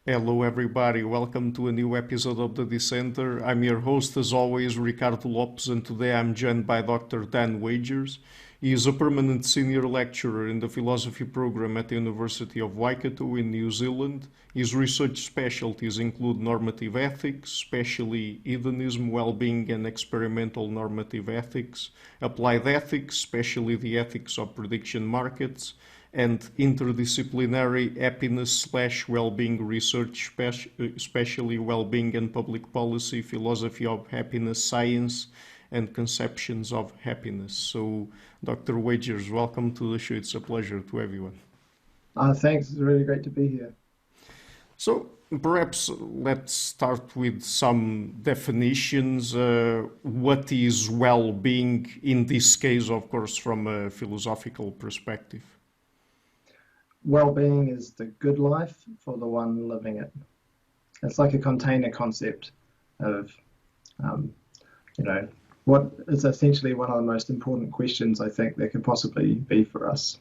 Hello, everybody. Welcome to a new episode of the Dissenter. I'm your host, as always, Ricardo Lopes, and today I'm joined by Dr. Dan Weijers. He is a permanent senior lecturer in the philosophy program at the University of Waikato in New Zealand. His research specialties include normative ethics, especially hedonism, well-being, and experimental normative ethics, applied ethics, especially the ethics of prediction markets, and interdisciplinary happiness/well-being research, especially well-being and public policy, philosophy of happiness, science, and conceptions of happiness. So, Dr. Weijers, welcome to the show. It's a pleasure to everyone. Thanks. It's really great to be here. So, perhaps let's start with some definitions. What is well-being in this case, of course, from a philosophical perspective? Well-being is the good life for the one living it. It's like a container concept of, what is essentially one of the most important questions I think there could possibly be for us.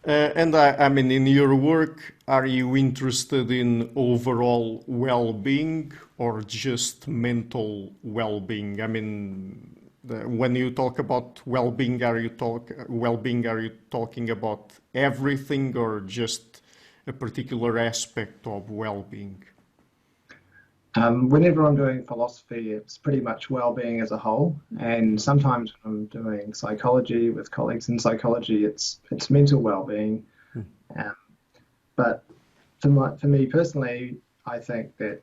And I mean, in your work, are you interested in overall well-being or just mental well-being? I mean, when you talk about well-being, are you talking about everything or just a particular aspect of well-being? Whenever I'm doing philosophy, it's pretty much well-being as a whole. And sometimes when I'm doing psychology with colleagues in psychology, it's mental well-being. But for me personally, I think that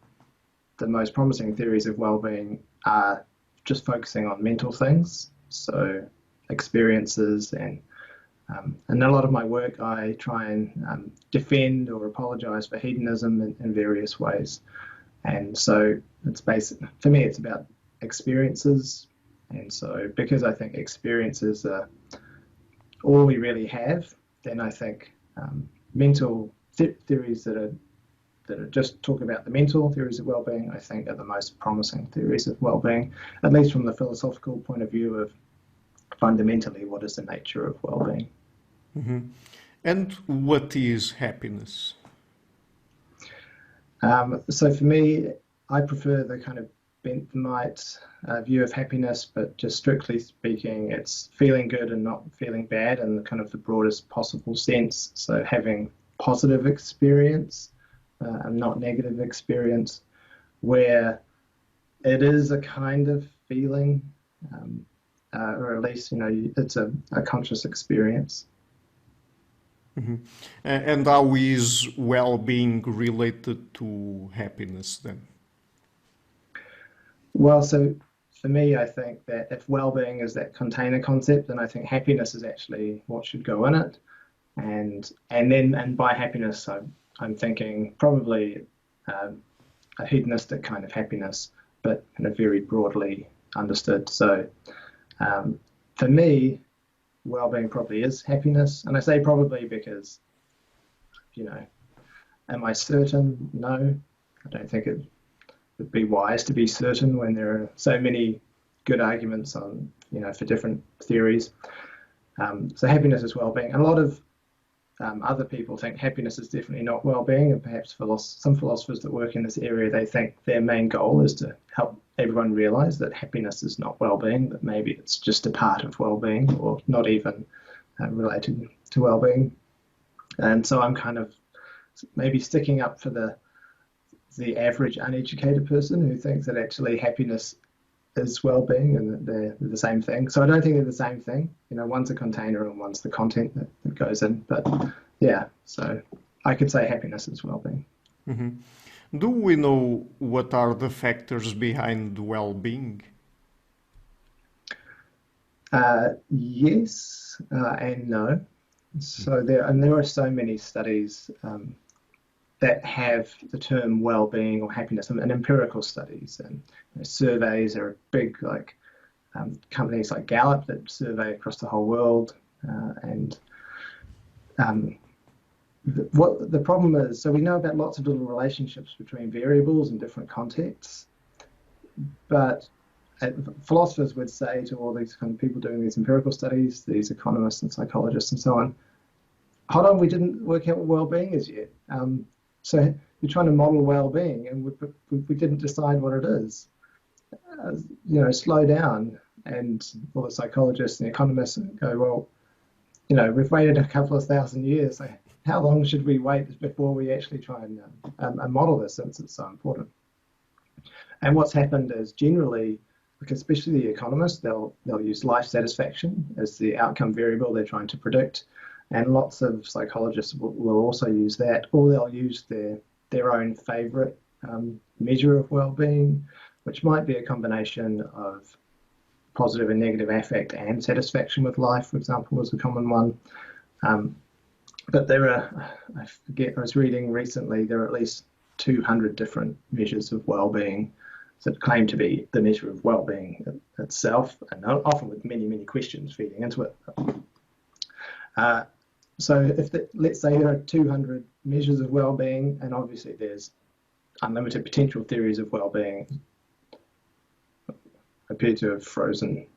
the most promising theories of well-being are just focusing on mental things, so experiences, and in a lot of my work I try and defend or apologize for hedonism in various ways. And so it's for me it's about experiences, and so because I think experiences are all we really have, then I think mental theories that are just talk about the mental theories of well-being, I think are the most promising theories of well-being, at least from the philosophical point of view of fundamentally what is the nature of well-being. Mm-hmm. And what is happiness? So for me, I prefer the kind of Benthamite view of happiness, but just strictly speaking, it's feeling good and not feeling bad in kind of the broadest possible sense. So having positive experience and not negative experience, where it is a kind of feeling, or at least, it's a conscious experience. Mm-hmm. And how is well-being related to happiness then? Well, so for me, I think that if well-being is that container concept, then I think happiness is actually what should go in it. And by happiness, I'm thinking probably a hedonistic kind of happiness, but kind of very broadly understood. So for me, well-being probably is happiness. And I say probably because, am I certain? No, I don't think it would be wise to be certain when there are so many good arguments on, for different theories. So happiness is well-being. And a lot of other people think happiness is definitely not well-being, and perhaps some philosophers that work in this area, they think their main goal is to help everyone realize that happiness is not well-being, that maybe it's just a part of well-being or not even related to well-being. And so I'm kind of maybe sticking up for the average uneducated person who thinks that actually happiness is well-being and that they're the same thing. So I don't think they're the same thing. One's a container and one's the content that goes in. But yeah, so I could say happiness is well-being. Mm-hmm. Do we know what are the factors behind well-being? Yes and no. So there are so many studies that have the term well-being or happiness, and empirical studies and surveys are big, like companies like Gallup that survey across the whole world. What the problem is, so we know about lots of little relationships between variables in different contexts, but philosophers would say to all these kind of people doing these empirical studies, these economists and psychologists and so on, hold on, we didn't work out what well-being is yet. So you're trying to model well-being, and we didn't decide what it is. Slow down. And all the psychologists and economists go, well, we've waited a couple of thousand years. So how long should we wait before we actually try and model this, since it's so important? And what's happened is generally, like especially the economists, they'll use life satisfaction as the outcome variable they're trying to predict. And lots of psychologists will also use that, or they'll use their own favorite measure of well-being, which might be a combination of positive and negative affect and satisfaction with life, for example, is a common one. But there are, I was reading recently, there are at least 200 different measures of well-being that claim to be the measure of well-being itself, and often with many, many questions feeding into it. So let's say there are 200 measures of well-being, and obviously there's unlimited potential theories of well-being. Appear to have frozen.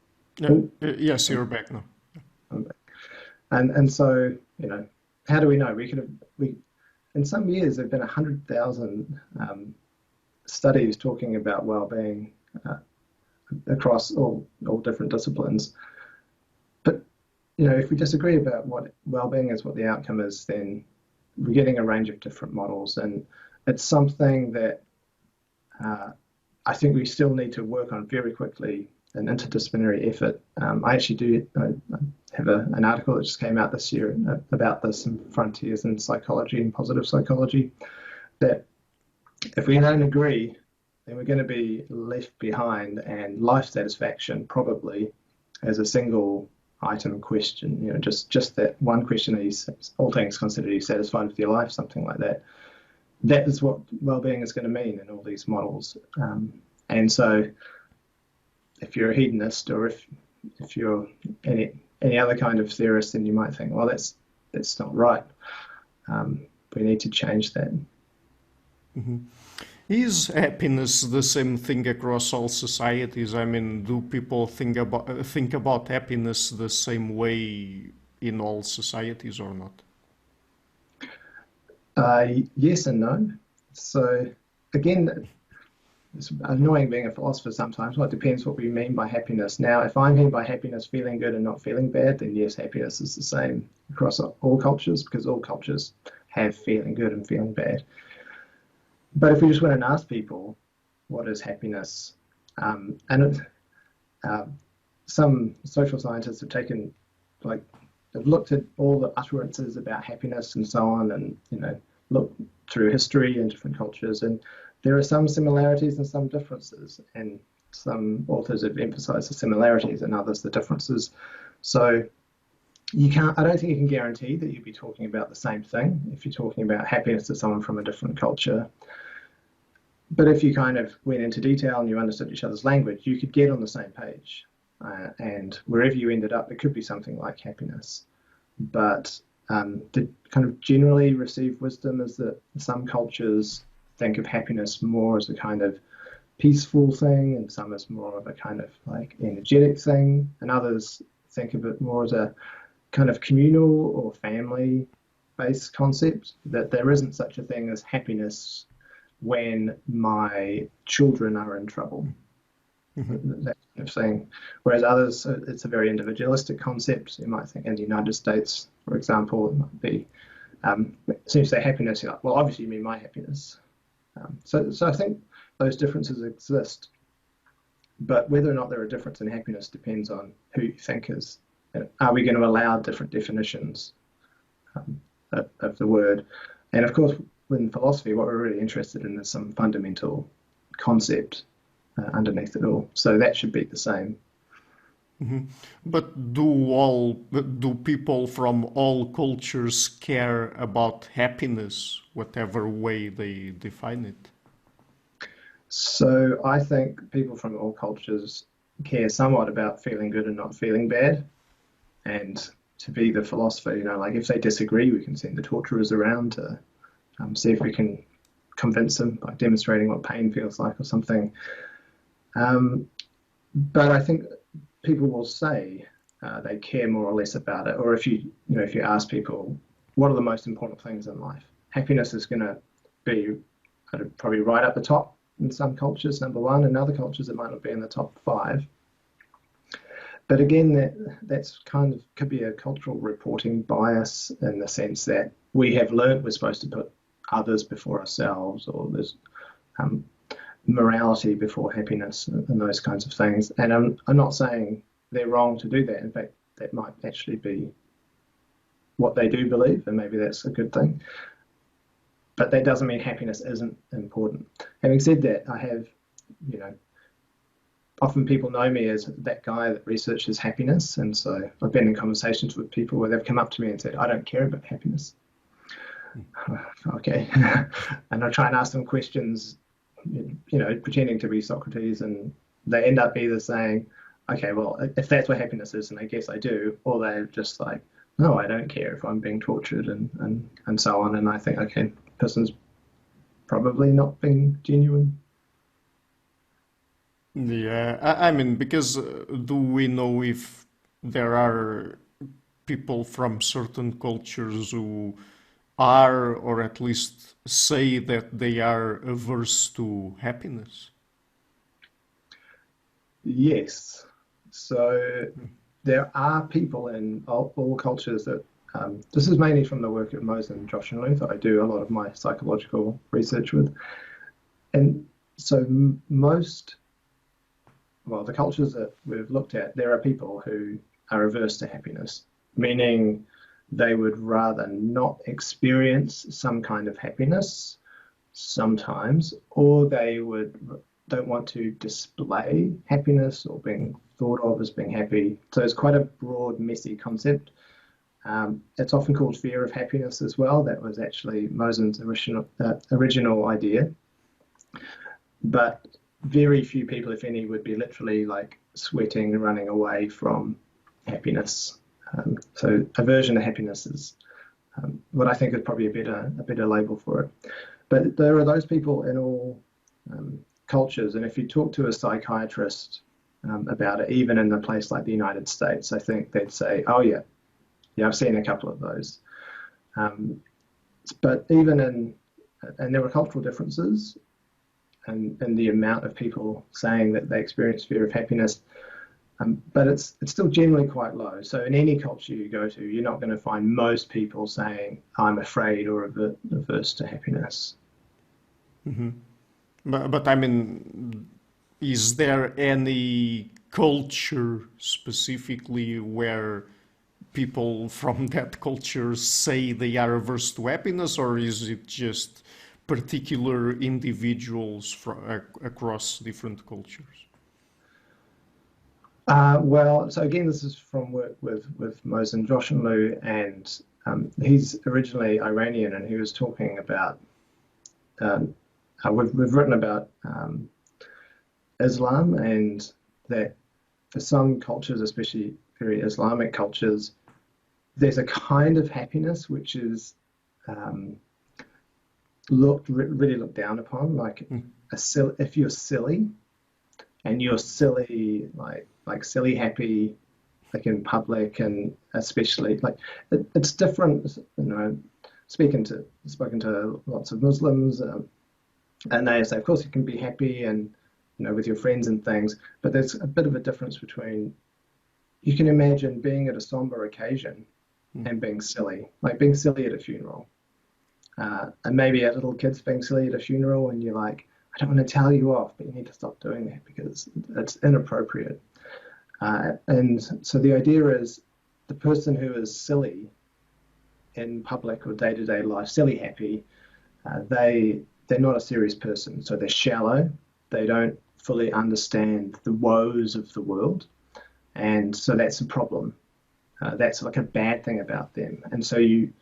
Yes, you're back now. And so, how do we know? In some years there've been 100,000 studies talking about well-being across all different disciplines. But if we disagree about what well-being is, what the outcome is, then we're getting a range of different models, and it's something that I think we still need to work on very quickly, an interdisciplinary effort. I actually do have an article that just came out this year about this in Frontiers in Psychology and Positive Psychology, that if we don't agree, then we're going to be left behind, and life satisfaction probably as a single item question, just that one question, all things considered, are you satisfied with your life, something like that. That is what well-being is going to mean in all these models. And so if you're a hedonist, or if you're any other kind of theorist, then you might think, well, that's not right. We need to change that. Mm-hmm. Is happiness the same thing across all societies? I mean, do people think about happiness the same way in all societies or not? Yes and no. So again, it's annoying being a philosopher sometimes. Well, it depends what we mean by happiness. Now, if I mean by happiness feeling good and not feeling bad, then yes, happiness is the same across all cultures, because all cultures have feeling good and feeling bad. But if we just went and asked people, what is happiness? Some social scientists have looked at all the utterances about happiness and so on, and looked through history and different cultures, and there are some similarities and some differences, and some authors have emphasized the similarities and others the differences. So I don't think you can guarantee that you'd be talking about the same thing if you're talking about happiness to someone from a different culture. But if you kind of went into detail and you understood each other's language, you could get on the same page. And wherever you ended up, it could be something like happiness. But the kind of generally received wisdom is that some cultures think of happiness more as a kind of peaceful thing, and some as more of a kind of like energetic thing, and others think of it more as a kind of communal or family-based concept, that there isn't such a thing as happiness when my children are in trouble. Mm-hmm. That kind of thing. Whereas others, it's a very individualistic concept. You might think in the United States, for example, it might be, as soon as you say happiness, you're like, well, obviously you mean my happiness. So I think those differences exist. But whether or not there are differences in happiness depends on who you think is. Are we going to allow different definitions of the word? And of course, in philosophy, what we're really interested in is some fundamental concept underneath it all. So that should be the same. Mm-hmm. But do people from all cultures care about happiness, whatever way they define it? So I think people from all cultures care somewhat about feeling good and not feeling bad. And to be the philosopher, like if they disagree, we can send the torturers around to see if we can convince them by demonstrating what pain feels like or something. But I think people will say they care more or less about it. Or if you ask people, what are the most important things in life? Happiness is going to be probably right up the top in some cultures, number one. In other cultures, it might not be in the top 5. But again, that's kind of could be a cultural reporting bias in the sense that we have learned we're supposed to put others before ourselves, or there's morality before happiness and those kinds of things. And I'm not saying they're wrong to do that. In fact, that might actually be what they do believe, and maybe that's a good thing. But that doesn't mean happiness isn't important. Having said that, I have, often people know me as that guy that researches happiness. And so I've been in conversations with people where they've come up to me and said, I don't care about happiness. Okay. And I try and ask them questions, pretending to be Socrates, and they end up either saying, okay, well, if that's what happiness is, and I guess I do, or they're just like, no, I don't care if I'm being tortured and so on. And I think, okay, person's probably not being genuine. Yeah, I mean, because do we know if there are people from certain cultures who are, or at least say that they are averse to happiness? Yes. So there are people in all cultures that, this is mainly from the work of Moses and Josh and Luther. I do a lot of my psychological research with. And so the cultures that we've looked at, there are people who are averse to happiness, meaning they would rather not experience some kind of happiness sometimes, or they don't want to display happiness or being thought of as being happy. So it's quite a broad, messy concept. It's often called fear of happiness as well. That was actually Moses' original idea. But very few people, if any, would be literally like sweating and running away from happiness. So aversion to happiness is what I think is probably a better label for it. But there are those people in all cultures, and if you talk to a psychiatrist about it, even in a place like the United States, I think they'd say, oh yeah, I've seen a couple of those. But even and there are cultural differences and the amount of people saying that they experience fear of happiness, but it's still generally quite low. So in any culture you go to, you're not going to find most people saying, I'm afraid or averse to happiness. Mm-hmm. But I mean, is there any culture specifically where people from that culture say they are averse to happiness, or is it just particular individuals across different cultures? Well, so again, this is from work with Moses and Josh and Lou, and he's originally Iranian, and he was talking about, we've written about Islam, and that for some cultures, especially very Islamic cultures, there's a kind of happiness which is really looked down upon, like if you're silly, and you're silly, like silly happy, like in public, and especially like it's different. Spoken to lots of Muslims, and they say, of course, you can be happy and with your friends and things, but there's a bit of a difference between. You can imagine being at a somber occasion and being silly, like being silly at a funeral. And maybe a little kid's being silly at a funeral, and you're like, I don't want to tell you off, but you need to stop doing that because it's inappropriate. And so the idea is the person who is silly in public or day-to-day life, silly happy, they're not a serious person. So they're shallow. They don't fully understand the woes of the world. And so that's a problem. That's like a bad thing about them. And so you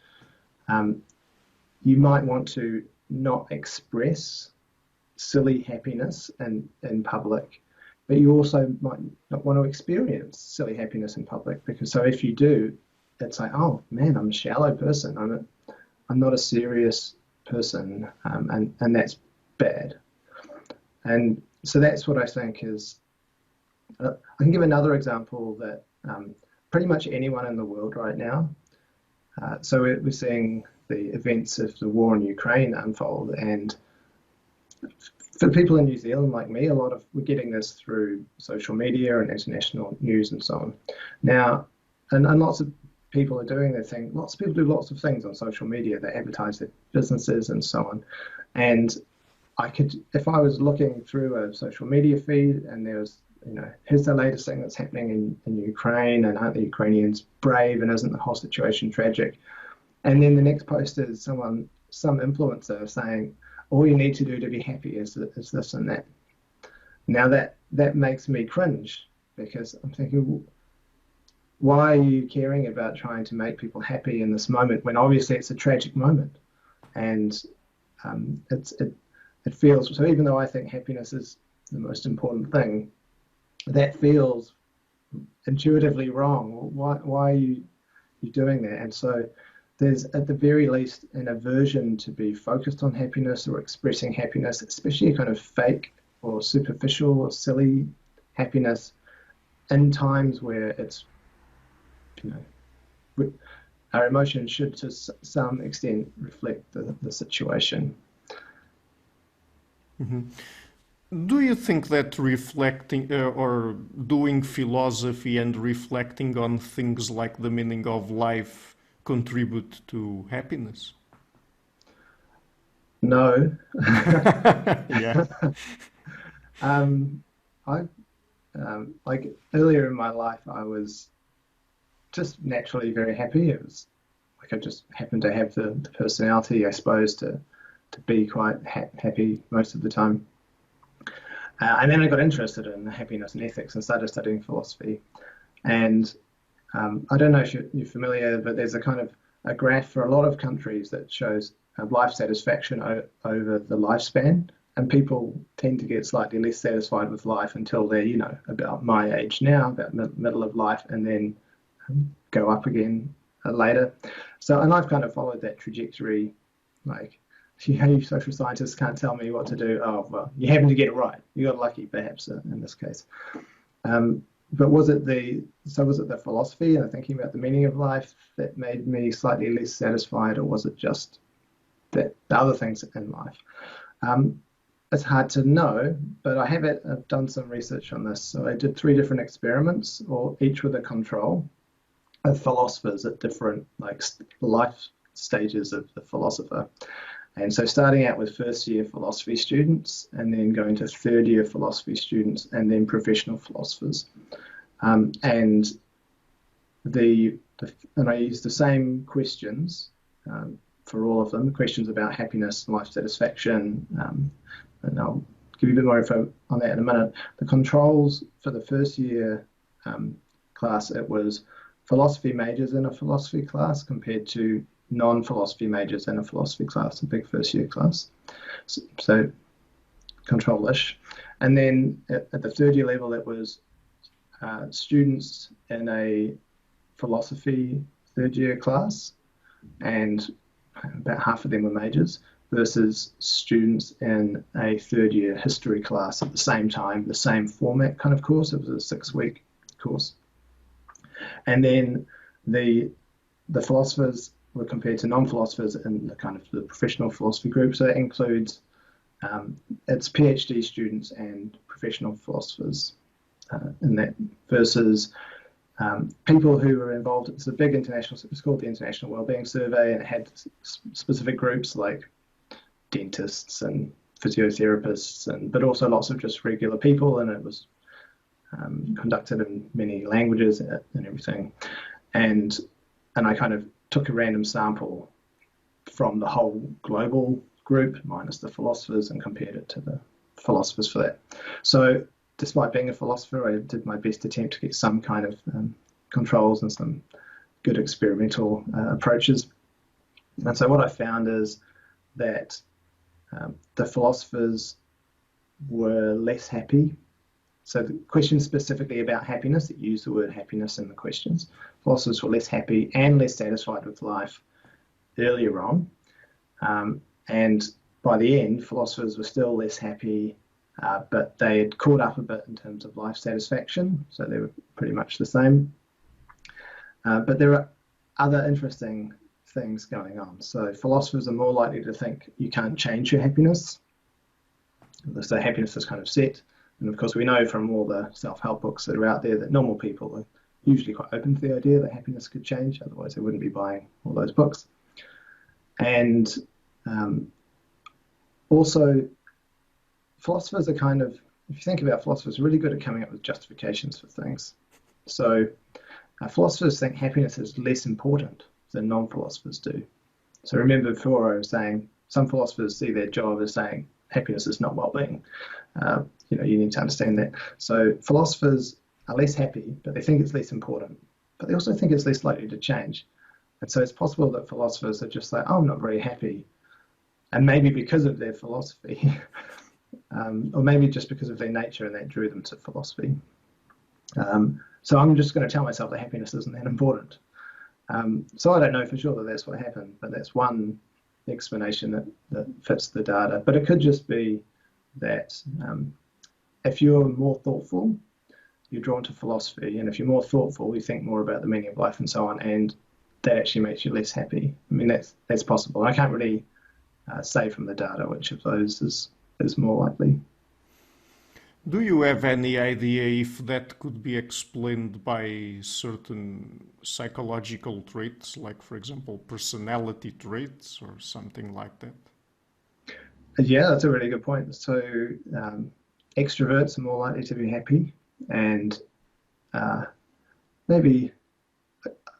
might want to not express silly happiness in public, but you also might not want to experience silly happiness in public, because so if you do, it's like, oh man, I'm a shallow person. I'm not a serious person, and that's bad. And so that's what I think is. I can give another example that pretty much anyone in the world right now. So we're seeing the events of the war in Ukraine unfold. And for people in New Zealand like me, we're getting this through social media and international news and so on. Now, and lots of people are doing their thing. Lots of people do lots of things on social media. They advertise their businesses and so on. And if I was looking through a social media feed and there was, here's the latest thing that's happening in Ukraine, and aren't the Ukrainians brave, and isn't the whole situation tragic? And then the next post is some influencer saying, all you need to do to be happy is this and that. Now that makes me cringe, because I'm thinking, why are you caring about trying to make people happy in this moment when obviously it's a tragic moment? And it feels, so even though I think happiness is the most important thing, that feels intuitively wrong. Why are you doing that? And so there's, at the very least, an aversion to be focused on happiness or expressing happiness, especially a kind of fake or superficial or silly happiness, in times where it's, our emotions should to some extent reflect the situation. Mm-hmm. Do you think that reflecting or doing philosophy and reflecting on things like the meaning of life contribute to happiness? No. Yeah. Like earlier in my life, I was just naturally very happy. It was like I just happened to have the personality, I suppose, to be quite happy most of the time. And then I got interested in happiness and ethics and started studying philosophy. And I don't know if you're familiar, but there's a kind of a graph for a lot of countries that shows life satisfaction over the lifespan. And people tend to get slightly less satisfied with life until they're, about my age now, about middle of life, and then go up again later. So, and I've kind of followed that trajectory. Like, you social scientists can't tell me what to do. Oh, well, you happen to get it right. You got lucky, perhaps, in this case. But was it the philosophy and thinking about the meaning of life that made me slightly less satisfied, or was it just the other things in life? It's hard to know, but I've done some research on this. So I did 3 different experiments, or each with a control, of philosophers at different life stages of the philosopher. And so starting out with first-year philosophy students, and then going to third-year philosophy students, and then professional philosophers. And I used the same questions for all of them, questions about happiness and life satisfaction. And I'll give you a bit more info on that in a minute. The controls for the first-year class, it was philosophy majors in a philosophy class compared to non-philosophy majors in a philosophy class, a big first-year class. So control-ish. And then at the third-year level, it was students in a philosophy third-year class, and about half of them were majors, versus students in a third-year history class at the same time, the same format kind of course. It was a 6-week course. And then the philosophers were compared to non-philosophers in the professional philosophy group. So that includes it's PhD students and professional philosophers in that, versus people who were involved. It's a big international, it's called the International Wellbeing Survey, and it had specific groups like dentists and physiotherapists, but also lots of just regular people, and it was conducted in many languages and everything. And I kind of took a random sample from the whole global group, minus the philosophers, and compared it to the philosophers for that. So despite being a philosopher, I did my best attempt to get some kind of controls and some good experimental approaches. And so what I found is that the philosophers were less happy. So the questions specifically about happiness, that use the word happiness in the questions, philosophers were less happy and less satisfied with life earlier on. And by the end, philosophers were still less happy, but they had caught up a bit in terms of life satisfaction. So they were pretty much the same. But there are other interesting things going on. So philosophers are more likely to think you can't change your happiness. So happiness is kind of set. And of course, we know from all the self-help books that are out there that normal people are usually quite open to the idea that happiness could change. Otherwise, they wouldn't be buying all those books. And also, philosophers are kind of, if you think about philosophers, really good at coming up with justifications for things. So philosophers think happiness is less important than non-philosophers do. So remember before I was saying some philosophers see their job as saying happiness is not well-being. You need to understand that. So philosophers are less happy, but they think it's less important. But they also think it's less likely to change. And so it's possible that philosophers are just like, oh, I'm not very happy. And maybe because of their philosophy, or maybe just because of their nature and that drew them to philosophy. So I'm just going to tell myself that happiness isn't that important. So I don't know for sure that that's what happened, but that's one explanation that fits the data. But it could just be that if you're more thoughtful, you're drawn to philosophy, and if you're more thoughtful, you think more about the meaning of life and so on, and that actually makes you less happy. I mean, that's possible. I can't really say from the data which of those is more likely. Do you have any idea if that could be explained by certain psychological traits, like, for example, personality traits or something like that? Yeah, that's a really good point. So extroverts are more likely to be happy, and maybe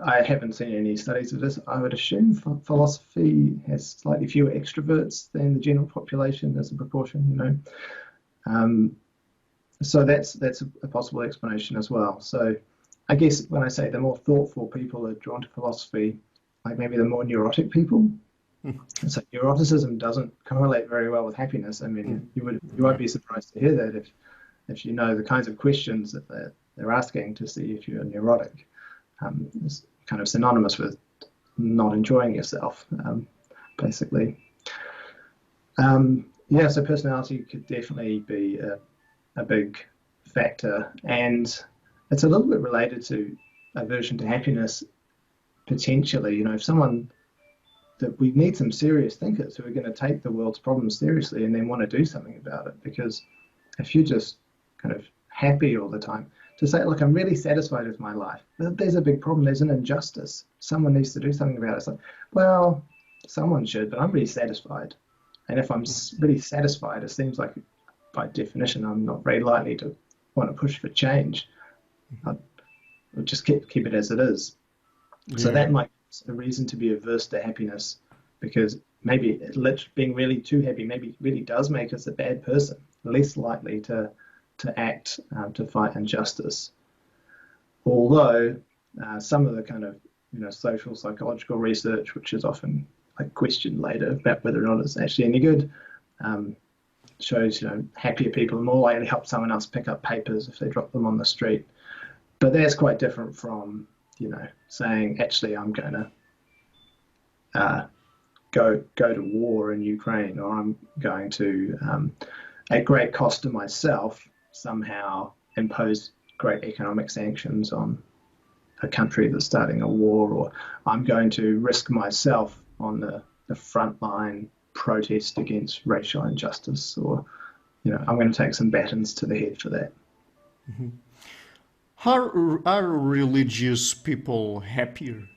I haven't seen any studies of this. I would assume philosophy has slightly fewer extroverts than the general population as a proportion, So that's a possible explanation as well. So I guess when I say the more thoughtful people are drawn to philosophy, like maybe the more neurotic people. So neuroticism doesn't correlate very well with happiness. I mean, you won't be surprised to hear that if you know the kinds of questions that they're asking to see if you're neurotic. It's kind of synonymous with not enjoying yourself, basically. So personality could definitely be a big factor, and it's a little bit related to aversion to happiness, potentially. If someone, that we need some serious thinkers who are going to take the world's problems seriously and then want to do something about it, because if you're just kind of happy all the time, to say, look, I'm really satisfied with my life, but there's a big problem, there's an injustice, someone needs to do something about it. It's like, well, someone should, but I'm really satisfied. And if I'm really satisfied, it seems like by definition, I'm not very likely to want to push for change. I'll just keep it as it is. Yeah. So that might be a reason to be averse to happiness, because maybe being really too happy maybe really does make us a bad person, less likely to act to fight injustice. Although some of the kind of social psychological research, which is often questioned later about whether or not it's actually any good, shows happier people are more likely to help someone else pick up papers if they drop them on the street. But that's quite different from saying, actually, I'm going to go to war in Ukraine, or I'm going to at great cost to myself somehow impose great economic sanctions on a country that's starting a war, or I'm going to risk myself on the front line protest against racial injustice, or I'm going to take some batons to the head for that. Mm-hmm. Are religious people happier?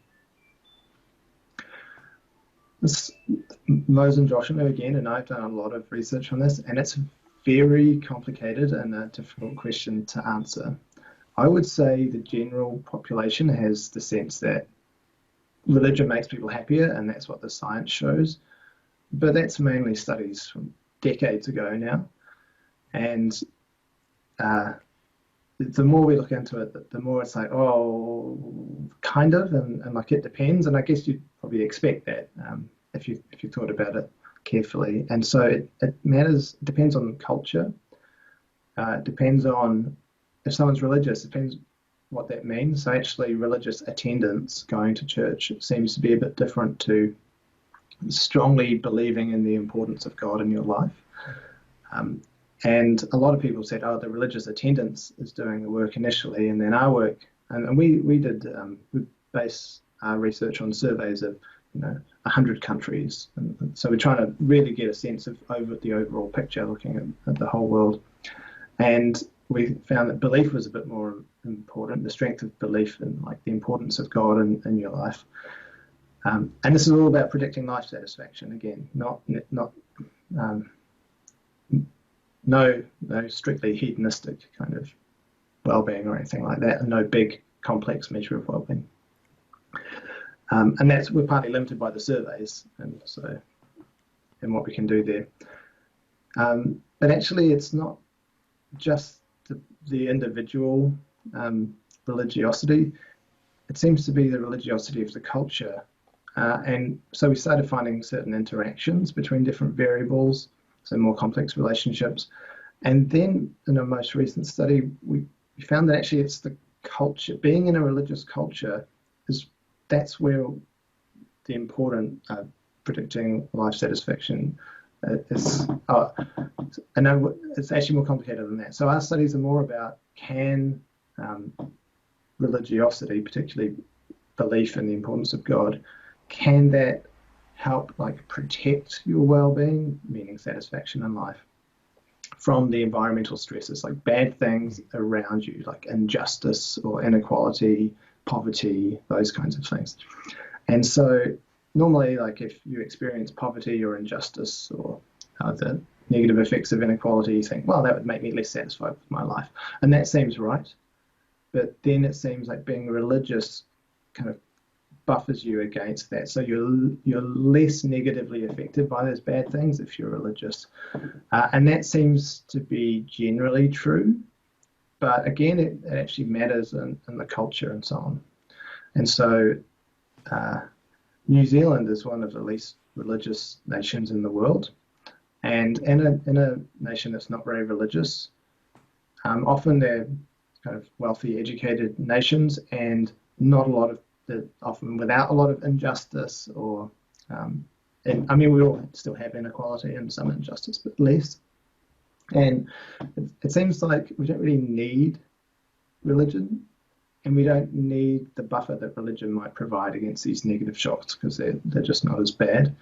Mose and Joshua again, and I've done a lot of research on this, and it's very complicated and a difficult question to answer. I would say the general population has the sense that religion makes people happier, and that's what the science shows. But that's mainly studies from decades ago now. And the more we look into it, the more it's like, oh, kind of, and like it depends. And I guess you'd probably expect that if you thought about it carefully. And so it matters, it depends on culture. It depends on if someone's religious, it depends what that means. So actually religious attendance, going to church, seems to be a bit different to strongly believing in the importance of God in your life. And a lot of people said, oh, the religious attendance is doing the work initially, and then our work, and we base our research on surveys of 100 countries. And so we're trying to really get a sense of the overall picture, looking at the whole world. And we found that belief was a bit more important, the strength of belief and like the importance of God in your life. And this is all about predicting life satisfaction. Again, no strictly hedonistic kind of well-being or anything like that, and no big complex measure of well-being. And we're partly limited by the surveys, and what we can do there. But actually, it's not just the individual religiosity. It seems to be the religiosity of the culture. And so we started finding certain interactions between different variables, so more complex relationships. And then in a most recent study, we found that actually it's the culture, being in a religious culture, that's where the important predicting life satisfaction is. I know it's actually more complicated than that. So our studies are more about can religiosity, particularly belief in the importance of God, can that help like protect your well-being, meaning satisfaction in life, from the environmental stresses, like bad things around you, like injustice or inequality, poverty, those kinds of things. And so normally, like if you experience poverty or injustice or the negative effects of inequality, you think, well, that would make me less satisfied with my life. And that seems right. But then it seems like being religious kind of buffers you against that. So you're less negatively affected by those bad things if you're religious. And that seems to be generally true. But again, it actually matters in the culture and so on. And so New Zealand is one of the least religious nations in the world. And in a nation that's not very religious, often they're kind of wealthy, educated nations, and not a lot of often without a lot of injustice or, and I mean, we all still have inequality and some injustice, but less. And it seems like we don't really need religion, and we don't need the buffer that religion might provide against these negative shocks because they're just not as bad.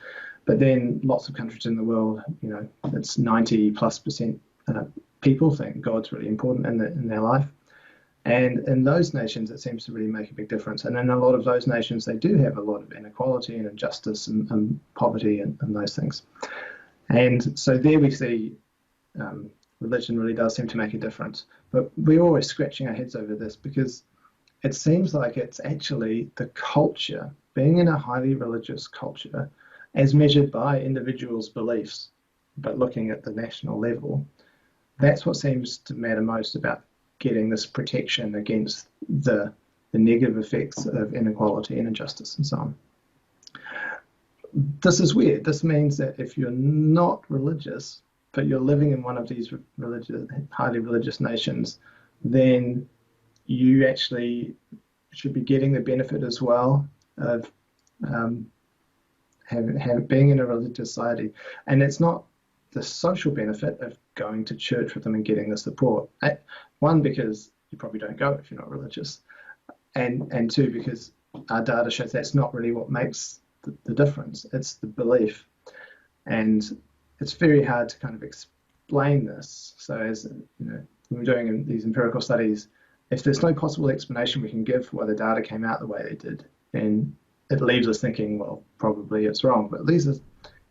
But then lots of countries in the world, it's 90+% people think God's really important in their life. And in those nations, it seems to really make a big difference. And in a lot of those nations, they do have a lot of inequality and injustice and poverty and those things. And so there we see religion really does seem to make a difference. But we're always scratching our heads over this because it seems like it's actually the culture, being in a highly religious culture, as measured by individuals' beliefs, but looking at the national level, that's what seems to matter most about getting this protection against the negative effects of inequality and injustice and so on. This is weird. This means that if you're not religious, but you're living in one of these highly religious nations, then you actually should be getting the benefit as well of being in a religious society. And it's not the social benefit of going to church with them and getting the support. One, because you probably don't go if you're not religious, and two, because our data shows that's not really what makes the difference. It's the belief, and it's very hard to kind of explain this. So as when we're doing these empirical studies, if there's no possible explanation we can give for why the data came out the way they did, then it leaves us thinking, well, probably it's wrong. But these are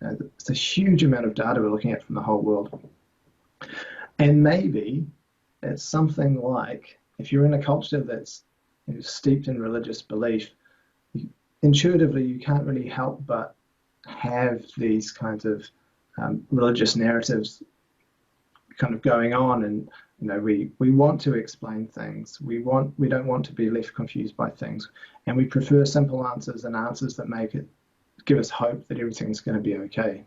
it's a huge amount of data we're looking at from the whole world. And maybe it's something like, if you're in a culture that's steeped in religious belief, intuitively you can't really help but have these kinds of religious narratives kind of going on, and we want to explain things. We don't want to be left confused by things, and we prefer simple answers and answers that give us hope that everything's going to be okay.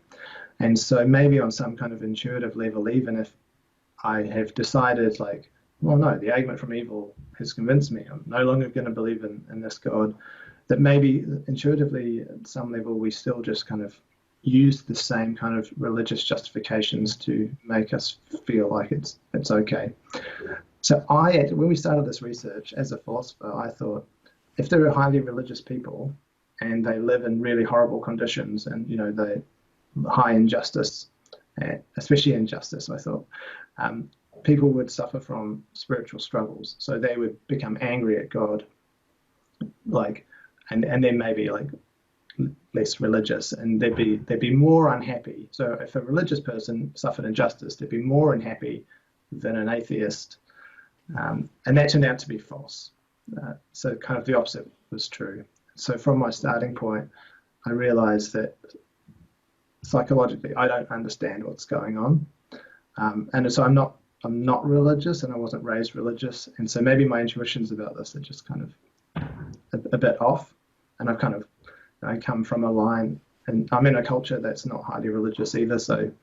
And so maybe on some kind of intuitive level, even if I have decided like, well, no, the argument from evil has convinced me, I'm no longer going to believe in this God, that maybe intuitively at some level we still just kind of use the same kind of religious justifications to make us feel like it's okay. So when we started this research as a philosopher, I thought if there are highly religious people and they live in really horrible conditions, and the high injustice, especially injustice, I thought, people would suffer from spiritual struggles. So they would become angry at God, and then maybe less religious, and they'd be more unhappy. So if a religious person suffered injustice, they'd be more unhappy than an atheist, and that turned out to be false. So kind of the opposite was true. So from my starting point, I realized that psychologically I don't understand what's going on, and so I'm not religious, and I wasn't raised religious, and so maybe my intuitions about this are just kind of a bit off. And I come from a line, and I'm in a culture that's not highly religious either, so it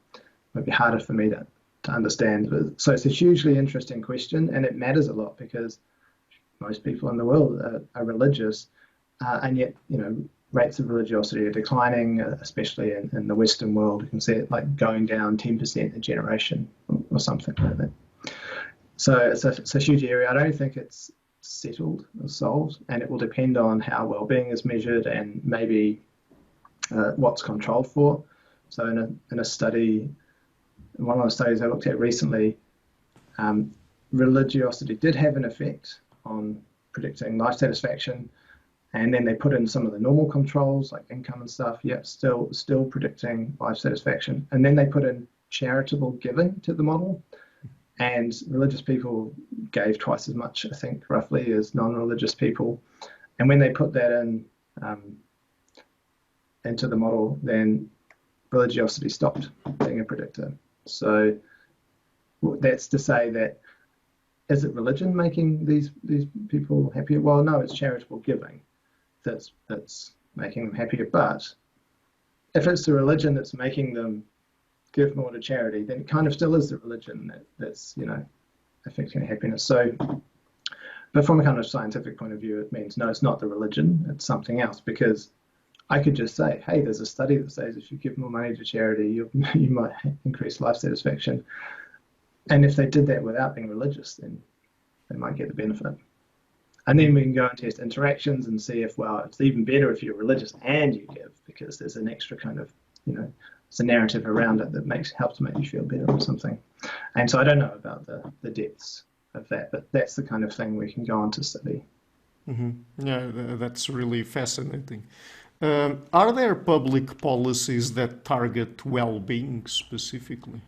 might be harder for me to understand. So it's a hugely interesting question, and it matters a lot because most people in the world are religious, and yet rates of religiosity are declining, especially in the Western world. You can see it going down 10% a generation or something like that. So it's a huge area. I don't think it's settled or solved, and it will depend on how well-being is measured and maybe what's controlled for. So in a study, one of the studies I looked at recently, religiosity did have an effect on predicting life satisfaction, and then they put in some of the normal controls like income and stuff. Yep, still predicting life satisfaction, and then they put in charitable giving to the model. And religious people gave twice as much, I think, roughly, as non-religious people. And when they put that in into the model, then religiosity stopped being a predictor. So that's to say that, is it religion making these people happier? Well, no, it's charitable giving that's making them happier. But if it's the religion that's making them give more to charity, then it kind of still is the religion that's affecting happiness. So, but from a kind of scientific point of view, it means no, it's not the religion, it's something else. Because I could just say, hey, there's a study that says if you give more money to charity, you might increase life satisfaction. And if they did that without being religious, then they might get the benefit. And then we can go and test interactions and see if, well, it's even better if you're religious and you give, because there's an extra kind of, it's a narrative around it that helps make you feel better or something. And so I don't know about the depths of that, but that's the kind of thing we can go on to study. Mm-hmm. Yeah, that's really fascinating. Are there public policies that target well-being specifically?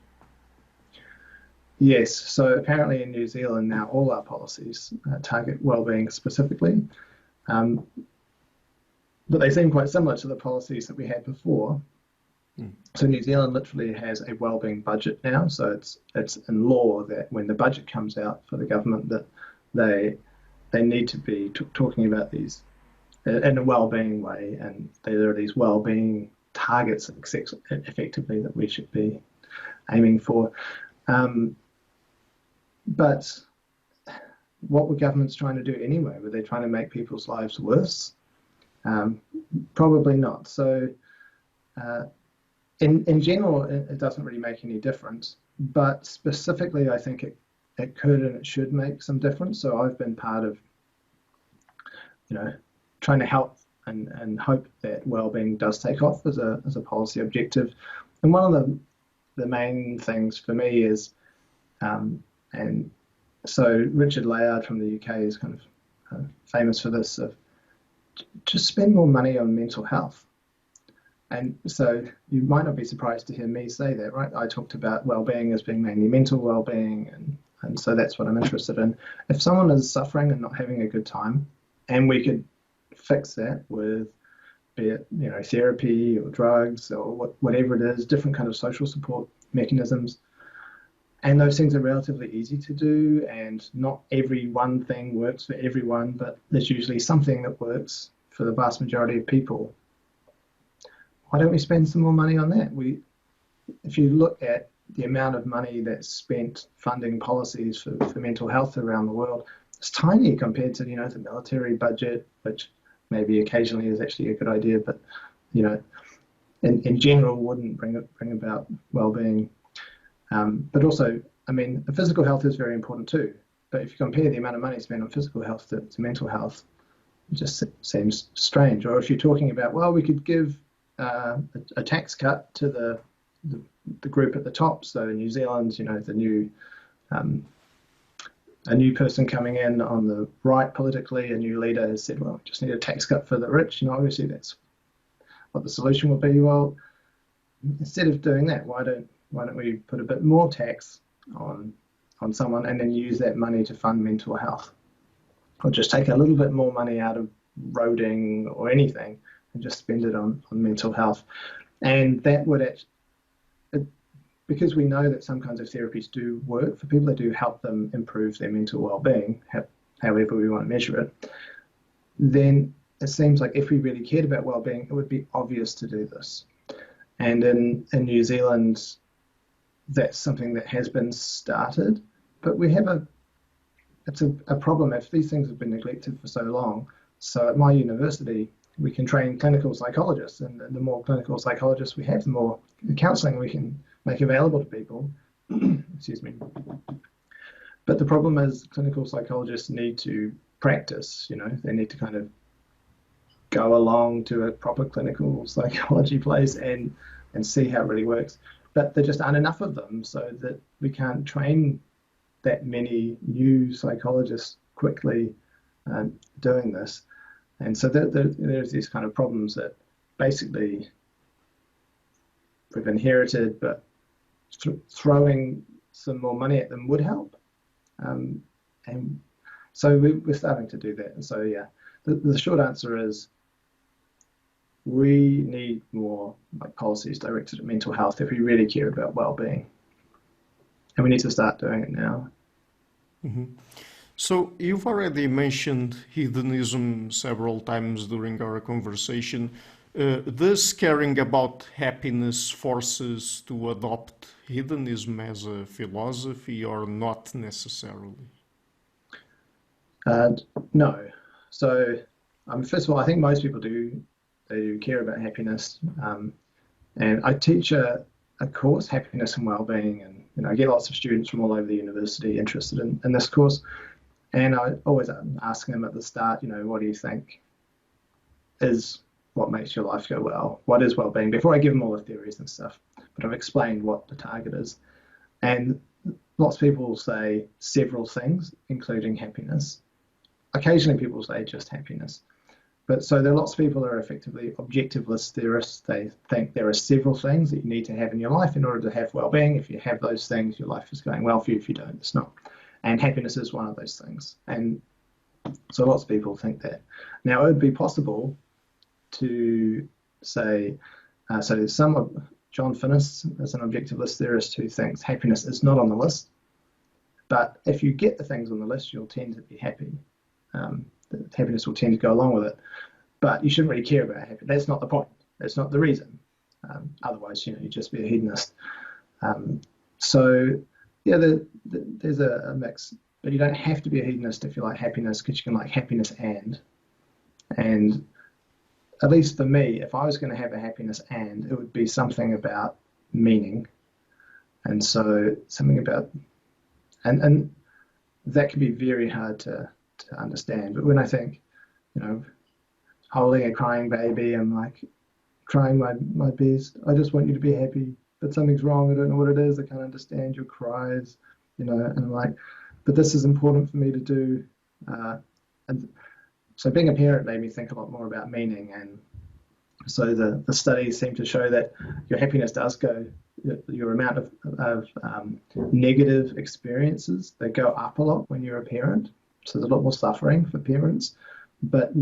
Yes, so apparently in New Zealand now all our policies target well-being specifically, but they seem quite similar to the policies that we had before. So New Zealand literally has a wellbeing budget now. So it's in law that when the budget comes out for the government, that they need to be talking about these in a wellbeing way, and there are these wellbeing targets effectively that we should be aiming for. But what were governments trying to do anyway? Were they trying to make people's lives worse? Probably not. So in general, it doesn't really make any difference, but specifically I think it could and it should make some difference. So I've been part of, trying to help and hope that wellbeing does take off as a policy objective. And one of the main things for me is, and so Richard Layard from the UK is kind of famous for this, of just spend more money on mental health. And so you might not be surprised to hear me say that, right? I talked about well-being as being mainly mental well-being, and so that's what I'm interested in. If someone is suffering and not having a good time, and we could fix that with, be it therapy or drugs or whatever it is, different kind of social support mechanisms, and those things are relatively easy to do, and not every one thing works for everyone, but there's usually something that works for the vast majority of people. Why don't we spend some more money on that? If you look at the amount of money that's spent funding policies for mental health around the world, it's tiny compared to the military budget, which maybe occasionally is actually a good idea, but in general wouldn't bring about well-being. But also, the physical health is very important too. But if you compare the amount of money spent on physical health to mental health, It just seems strange. Or if you're talking about, well, we could give a tax cut to the group at the top. So in New Zealand, the new a new person coming in on the right politically, a new leader has said, well, we just need a tax cut for the rich. Obviously that's what the solution will be. Well, instead of doing that, why don't we put a bit more tax on someone and then use that money to fund mental health? Or just take a little bit more money out of roading or anything and just spend it on mental health. And that would because we know that some kinds of therapies do work for people, they do help them improve their mental well-being, however we want to measure it, then it seems like if we really cared about well-being, it would be obvious to do this. And in New Zealand, that's something that has been started, but we have it's a problem if these things have been neglected for so long. So at my university, we can train clinical psychologists, and the more clinical psychologists we have, the more counselling we can make available to people. Excuse me. But the problem is clinical psychologists need to practice, they need to kind of go along to a proper clinical psychology place and see how it really works. But there just aren't enough of them, so that we can't train that many new psychologists quickly doing this. And so there's these kind of problems that basically we've inherited, but throwing some more money at them would help. And so we're starting to do that. And so, yeah, the short answer is we need more policies directed at mental health if we really care about well-being. And we need to start doing it now. Mm-hmm. So you've already mentioned hedonism several times during our conversation. Does caring about happiness force us to adopt hedonism as a philosophy or not necessarily? No. So first of all, I think most people do care about happiness. And I teach a course, Happiness and Wellbeing, and I get lots of students from all over the university interested in this course. And I always ask them at the start, what do you think is what makes your life go well? What is well-being? Before I give them all the theories and stuff, but I've explained what the target is. And lots of people will say several things, including happiness. Occasionally people say just happiness. But so there are lots of people who are effectively objectiveless theorists. They think there are several things that you need to have in your life in order to have well-being. If you have those things, your life is going well for you. If you don't, it's not. And happiness is one of those things. And so lots of people think that. Now, it would be possible to say, so there's John Finnis is an objectivist theorist who thinks happiness is not on the list. But if you get the things on the list, you'll tend to be happy. Happiness will tend to go along with it. But you shouldn't really care about happiness. That's not the point. That's not the reason. Otherwise, you'd just be a hedonist. So, yeah, there's a mix. But you don't have to be a hedonist if you like happiness, because you can like happiness and at least for me, if I was going to have a happiness it would be something about meaning. And so something about, and that can be very hard to understand. But when I think, holding a crying baby, I'm like trying my best. I just want you to be happy, but something's wrong. I don't know what it is. I can't understand your cries, and I'm like, but this is important for me to do. And so being a parent made me think a lot more about meaning. And so the studies seem to show that your happiness does go, your amount of negative experiences, they go up a lot when you're a parent. So there's a lot more suffering for parents, but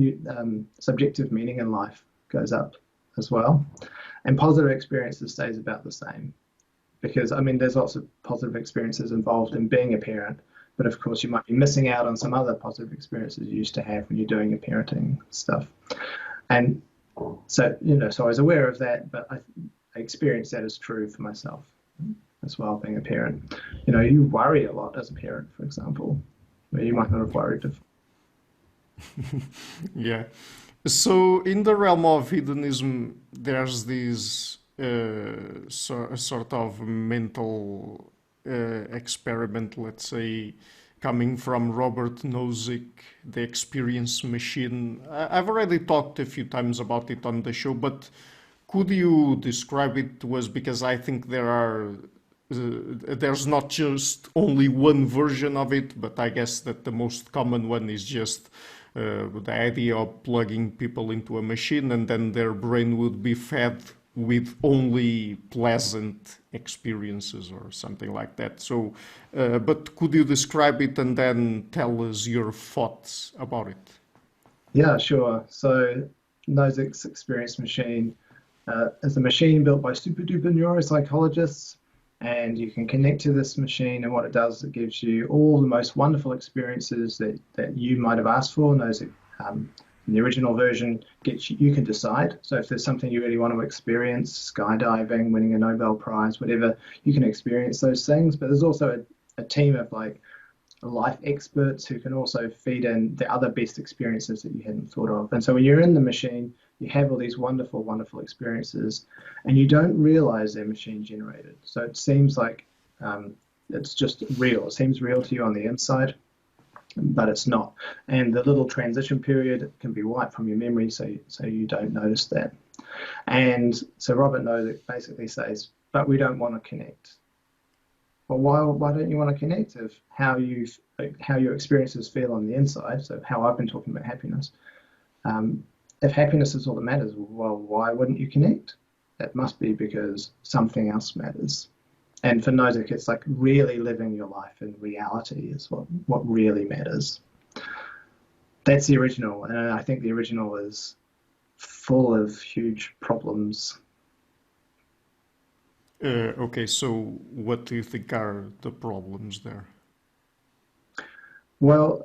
subjective meaning in life goes up as well. And positive experiences stays about the same, because there's lots of positive experiences involved in being a parent, but of course you might be missing out on some other positive experiences you used to have when you're doing your parenting stuff. And so, so I was aware of that, but I experienced that as true for myself as well, being a parent. You worry a lot as a parent, for example, where you might not have worried before. Yeah. So in the realm of hedonism, there's this sort of mental experiment, let's say, coming from Robert Nozick, the experience machine. I've already talked a few times about it on the show, but could you describe it to us? Because I think there's not just only one version of it, but I guess that the most common one is just the idea of plugging people into a machine and then their brain would be fed with only pleasant experiences or something like that. So, but could you describe it and then tell us your thoughts about it? Yeah, sure. So Nozick's experience machine is a machine built by super duper neuropsychologists, and you can connect to this machine, and what it does is it gives you all the most wonderful experiences that you might have asked for. Nozick, in the original version, you can decide. So if there's something you really want to experience, skydiving, winning a Nobel Prize, whatever, you can experience those things. But there's also a team of like life experts who can also feed in the other best experiences that you hadn't thought of. And so when you're in the machine, you have all these wonderful, wonderful experiences, and you don't realize they're machine generated. So it seems like it's just real. It seems real to you on the inside, but it's not. And the little transition period can be wiped from your memory, so you don't notice that. And so Robert Nozick basically says, but we don't want to connect. Well, why don't you want to connect? If how your experiences feel on the inside, so how I've been talking about happiness, if happiness is all that matters, well, why wouldn't you connect? It must be because something else matters. And for Nozick, it's like really living your life in reality is what really matters. That's the original, and I think the original is full of huge problems. Okay, so what do you think are the problems there? Well,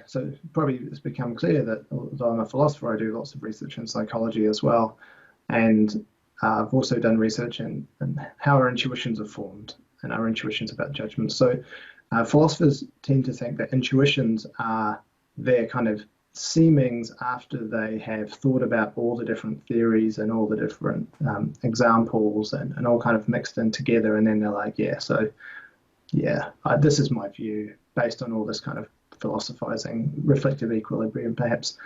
so probably it's become clear that although I'm a philosopher, I do lots of research in psychology as well. And I've also done research in how our intuitions are formed and our intuitions about judgment. So philosophers tend to think that intuitions are their kind of seemings after they have thought about all the different theories and all the different examples and all kind of mixed in together. And then they're like, this is my view based on all this kind of philosophizing, reflective equilibrium, perhaps.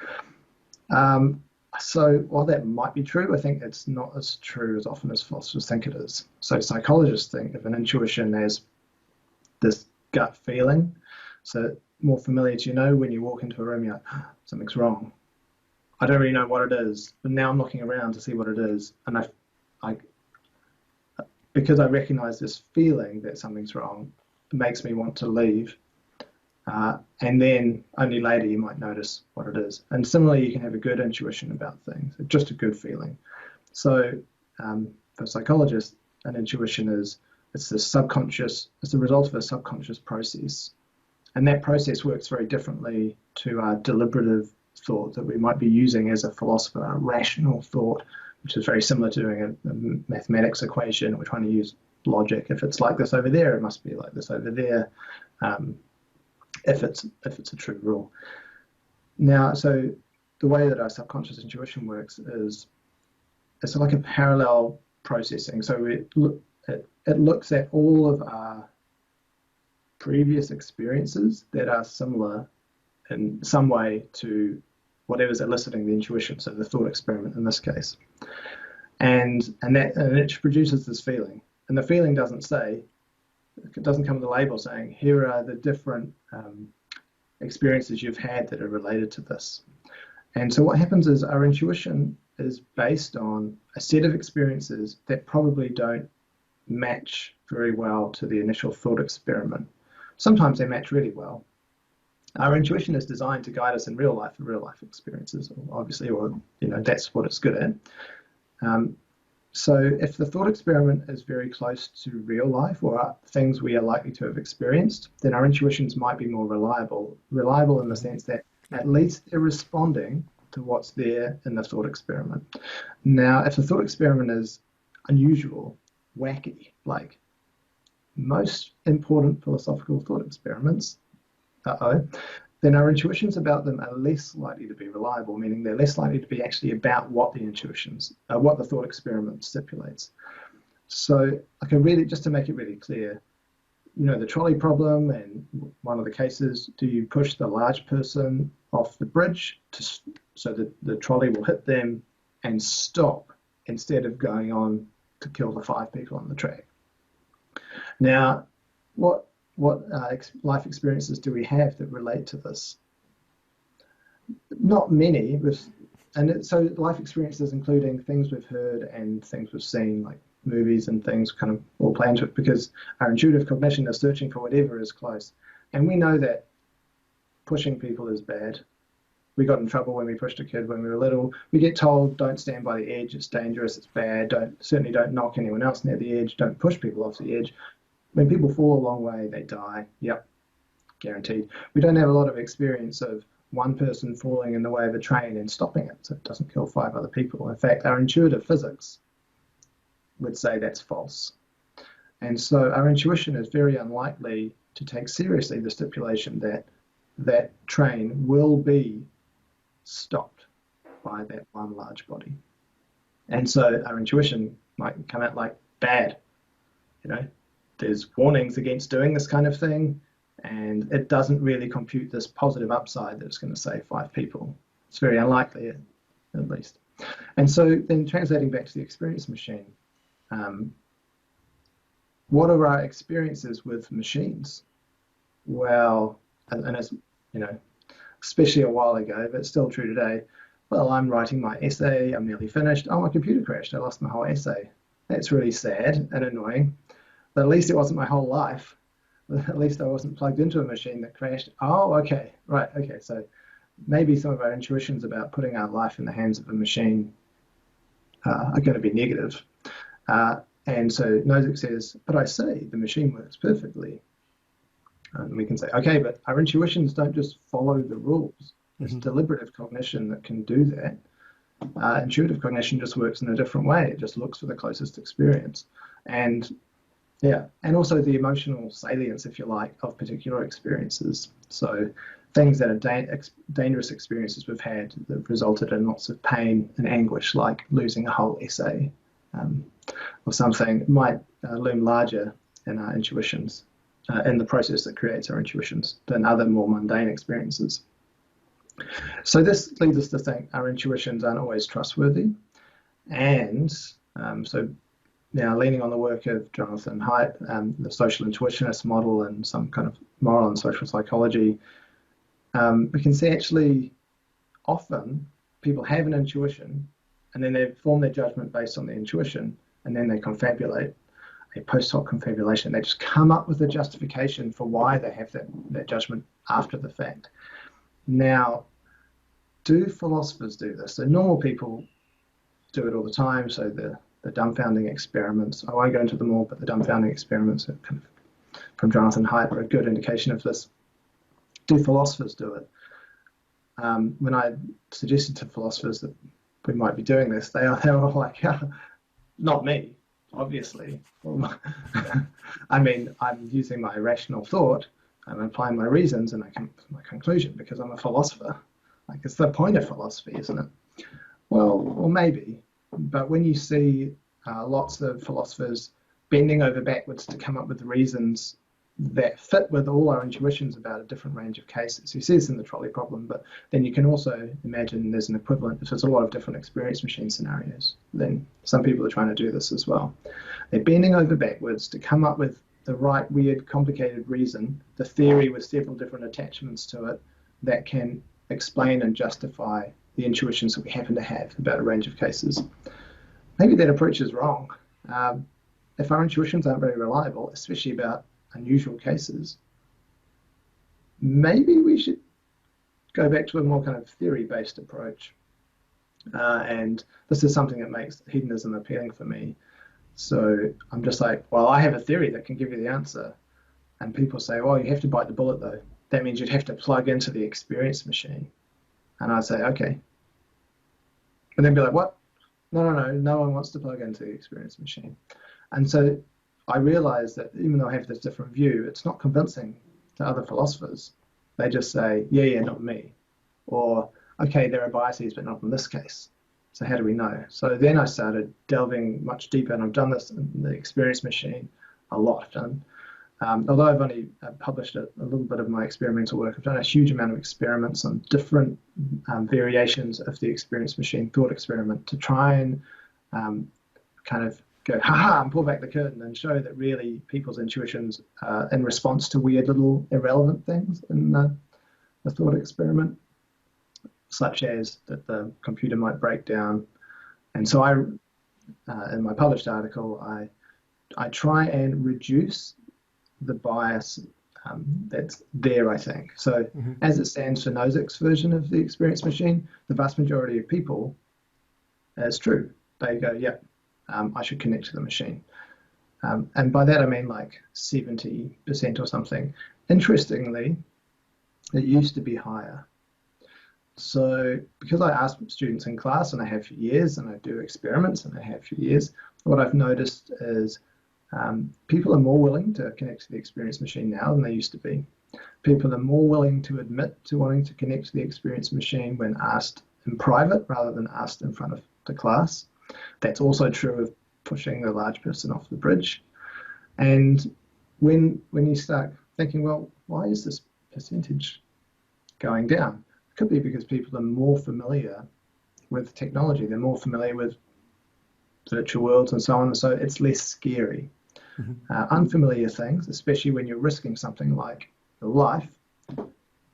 So while that might be true, I think it's not as true as often as philosophers think it is. So psychologists think of an intuition as this gut feeling. So more familiar to when you walk into a room, you're like, something's wrong. I don't really know what it is, but now I'm looking around to see what it is. And because I recognize this feeling that something's wrong, it makes me want to leave. And then only later you might notice what it is. And similarly, you can have a good intuition about things, just a good feeling. So for psychologists, an intuition it's the result of a subconscious process. And that process works very differently to our deliberative thought that we might be using as a philosopher, a rational thought, which is very similar to doing a mathematics equation. We're trying to use logic. If it's like this over there, it must be like this over there. If it's a true rule. Now, so the way that our subconscious intuition works is it's like a parallel processing. So it looks at all of our previous experiences that are similar in some way to whatever's eliciting the intuition, so the thought experiment in this case. And it produces this feeling. And the feeling doesn't come with a label saying, here are the different experiences you've had that are related to this. And so what happens is our intuition is based on a set of experiences that probably don't match very well to the initial thought experiment. Sometimes they match really well. Our intuition is designed to guide us in real life experiences, obviously, or that's what it's good at. So if the thought experiment is very close to real life or things we are likely to have experienced, then our intuitions might be more reliable. Reliable in the sense that at least they're responding to what's there in the thought experiment. Now, if the thought experiment is unusual, wacky, like most important philosophical thought experiments, then our intuitions about them are less likely to be reliable, meaning they're less likely to be actually about what the thought experiment stipulates. So just to make it really clear, the trolley problem, and one of the cases, do you push the large person off the bridge so that the trolley will hit them and stop instead of going on to kill the 5 people on the track? Now, what life experiences do we have that relate to this? Not many, so life experiences including things we've heard and things we've seen, like movies and things, kind of all play into it, because our intuitive cognition is searching for whatever is close. And we know that pushing people is bad. We got in trouble when we pushed a kid when we were little. We get told, don't stand by the edge, it's dangerous, it's bad, certainly don't knock anyone else near the edge, don't push people off the edge. When people fall a long way, they die. Yep, guaranteed. We don't have a lot of experience of one person falling in the way of a train and stopping it so it doesn't kill 5 other people. In fact, our intuitive physics would say that's false. And so our intuition is very unlikely to take seriously the stipulation that that train will be stopped by that one large body. And so our intuition might come out like bad. There's warnings against doing this kind of thing, and it doesn't really compute this positive upside that it's going to save 5 people. It's very unlikely, at least. And so then translating back to the experience machine, what are our experiences with machines? Well, and it's, especially a while ago, but still true today. Well, I'm writing my essay, I'm nearly finished. Oh, my computer crashed, I lost my whole essay. That's really sad and annoying, but at least it wasn't my whole life. At least I wasn't plugged into a machine that crashed. Oh, okay, right, okay. So maybe some of our intuitions about putting our life in the hands of a machine are going to be negative. And so Nozick says, but I say the machine works perfectly. And we can say, okay, but our intuitions don't just follow the rules. It's deliberative cognition that can do that. Intuitive cognition just works in a different way. It just looks for the closest experience. And also the emotional salience, if you like, of particular experiences. So things that are dangerous experiences we've had that resulted in lots of pain and anguish, like losing a whole essay or something, might loom larger in our intuitions, in the process that creates our intuitions, than other more mundane experiences. So this leads us to think our intuitions aren't always trustworthy. And so now, leaning on the work of Jonathan Haidt, the social intuitionist model, and some kind of moral and social psychology, we can see actually often people have an intuition and then they form their judgment based on the intuition, and then they confabulate, a post hoc confabulation. They just come up with a justification for why they have that judgment after the fact. Now, do philosophers do this? So normal people do it all the time. So the dumbfounding experiments, I won't go into them all, but the dumbfounding experiments from Jonathan Haidt are a good indication of this. Do philosophers do it? When I suggested to philosophers that we might be doing this, they were all like, not me, obviously. I mean, I'm using my rational thought, I'm applying my reasons, and I come to my conclusion because I'm a philosopher. Like, it's the point of philosophy, isn't it? Well, maybe. But when you see lots of philosophers bending over backwards to come up with reasons that fit with all our intuitions about a different range of cases. You see this in the trolley problem, but then you can also imagine there's an equivalent. If there's a lot of different experience machine scenarios, then some people are trying to do this as well. They're bending over backwards to come up with the right, weird, complicated reason, the theory with several different attachments to it that can explain and justify the intuitions that we happen to have about a range of cases. Maybe that approach is wrong. If our intuitions aren't very reliable, especially about unusual cases, maybe we should go back to a more kind of theory-based approach. And this is something that makes hedonism appealing for me. So I'm just like, well, I have a theory that can give you the answer. And people say, well, you have to bite the bullet though. That means you'd have to plug into the experience machine. And I'd say, okay. And then be like, what? No one wants to plug into the experience machine. And so I realized that even though I have this different view, it's not convincing to other philosophers. They just say, yeah, not me. Or, okay, there are biases, but not in this case. So how do we know? So then I started delving much deeper, and I've done this in the experience machine a lot. And although I've only published a little bit of my experimental work, I've done a huge amount of experiments on different variations of the experience machine thought experiment to try and kind of go, ha-ha, and pull back the curtain and show that really people's intuitions in response to weird little irrelevant things in the thought experiment, such as that the computer might break down. And so in my published article, I try and reduce the bias that's there, I think. So as it stands for Nozick's version of the experience machine, the vast majority of people, it's true. They go, yeah, I should connect to the machine. And by that I mean like 70% or something. Interestingly, it used to be higher. So because I ask students in class, and I have for years, and I do experiments, and I have for years, what I've noticed is people are more willing to connect to the experience machine now than they used to be. People are more willing to admit to wanting to connect to the experience machine when asked in private rather than asked in front of the class. That's also true of pushing the large person off the bridge. And when you start thinking, well, why is this percentage going down? It could be because people are more familiar with technology. They're more familiar with virtual worlds and so on, so it's less scary. Unfamiliar things, especially when you're risking something like your life,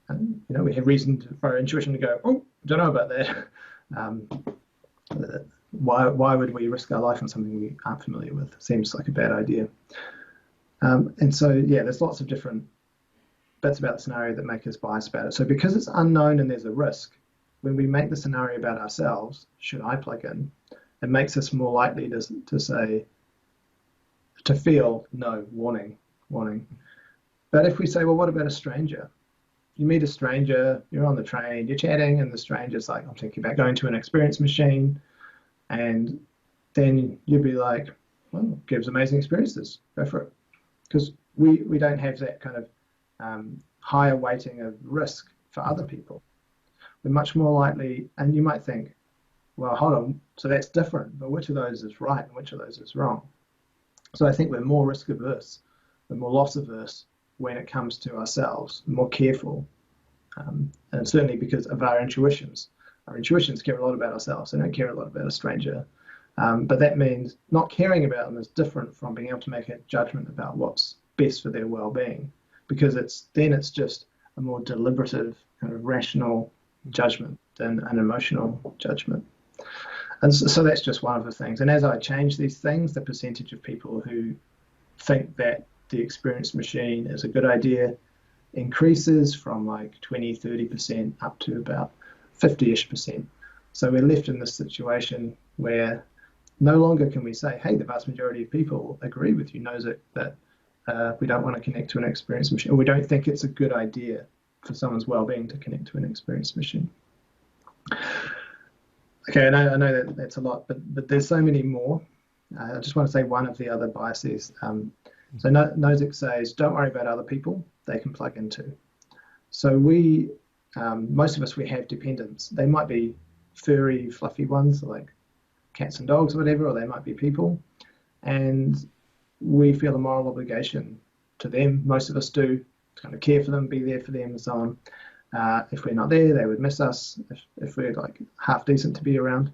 and we have reason for our intuition to go, oh, don't know about that. Why would we risk our life on something we aren't familiar with? Seems like a bad idea. And so, yeah, there's lots of different bits about the scenario that make us biased about it. So because it's unknown and there's a risk, when we make the scenario about ourselves, should I plug in, it makes us more likely to feel, no, warning. But if we say, well, what about a stranger? You meet a stranger, you're on the train, you're chatting, and the stranger's like, I'm thinking about going to an experience machine. And then you'd be like, well, gives amazing experiences, go for it. Because we don't have that kind of higher weighting of risk for other people. We're much more likely, and you might think, well, hold on, so that's different, but which of those is right and which of those is wrong? So I think we're more risk averse, we're more loss averse when it comes to ourselves, more careful, and certainly because of our intuitions. Our intuitions care a lot about ourselves, they don't care a lot about a stranger. But that means not caring about them is different from being able to make a judgment about what's best for their well-being, because it's just a more deliberative, kind of rational judgment than an emotional judgment. And so that's just one of the things. And as I change these things, the percentage of people who think that the experience machine is a good idea increases from like 20-30% up to about 50-ish%. So we're left in this situation where no longer can we say, hey, the vast majority of people agree with you, Nozick, that we don't want to connect to an experience machine, or we don't think it's a good idea for someone's well-being to connect to an experience machine. Okay, and I know that that's a lot, but there's so many more. I just want to say one of the other biases. So Nozick says, don't worry about other people, they can plug into. So most of us, we have dependents. They might be furry, fluffy ones, like cats and dogs or whatever, or they might be people. And we feel a moral obligation to them. Most of us do, to kind of care for them, be there for them and so on. If we're not there, they would miss us if we're like half decent to be around.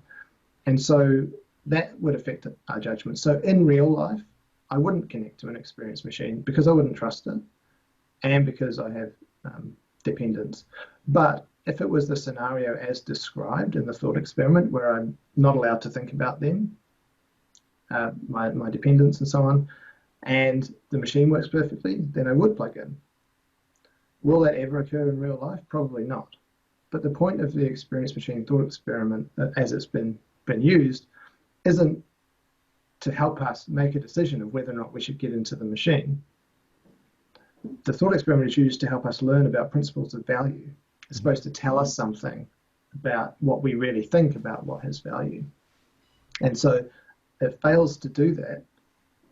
And so that would affect our judgment. So in real life, I wouldn't connect to an experience machine because I wouldn't trust it and because I have dependents. But if it was the scenario as described in the thought experiment where I'm not allowed to think about them, my dependents and so on, and the machine works perfectly, then I would plug in. Will that ever occur in real life? Probably not. But the point of the experience machine thought experiment, as it's been used, isn't to help us make a decision of whether or not we should get into the machine. The thought experiment is used to help us learn about principles of value. It's supposed to tell us something about what we really think about what has value. And so it fails to do that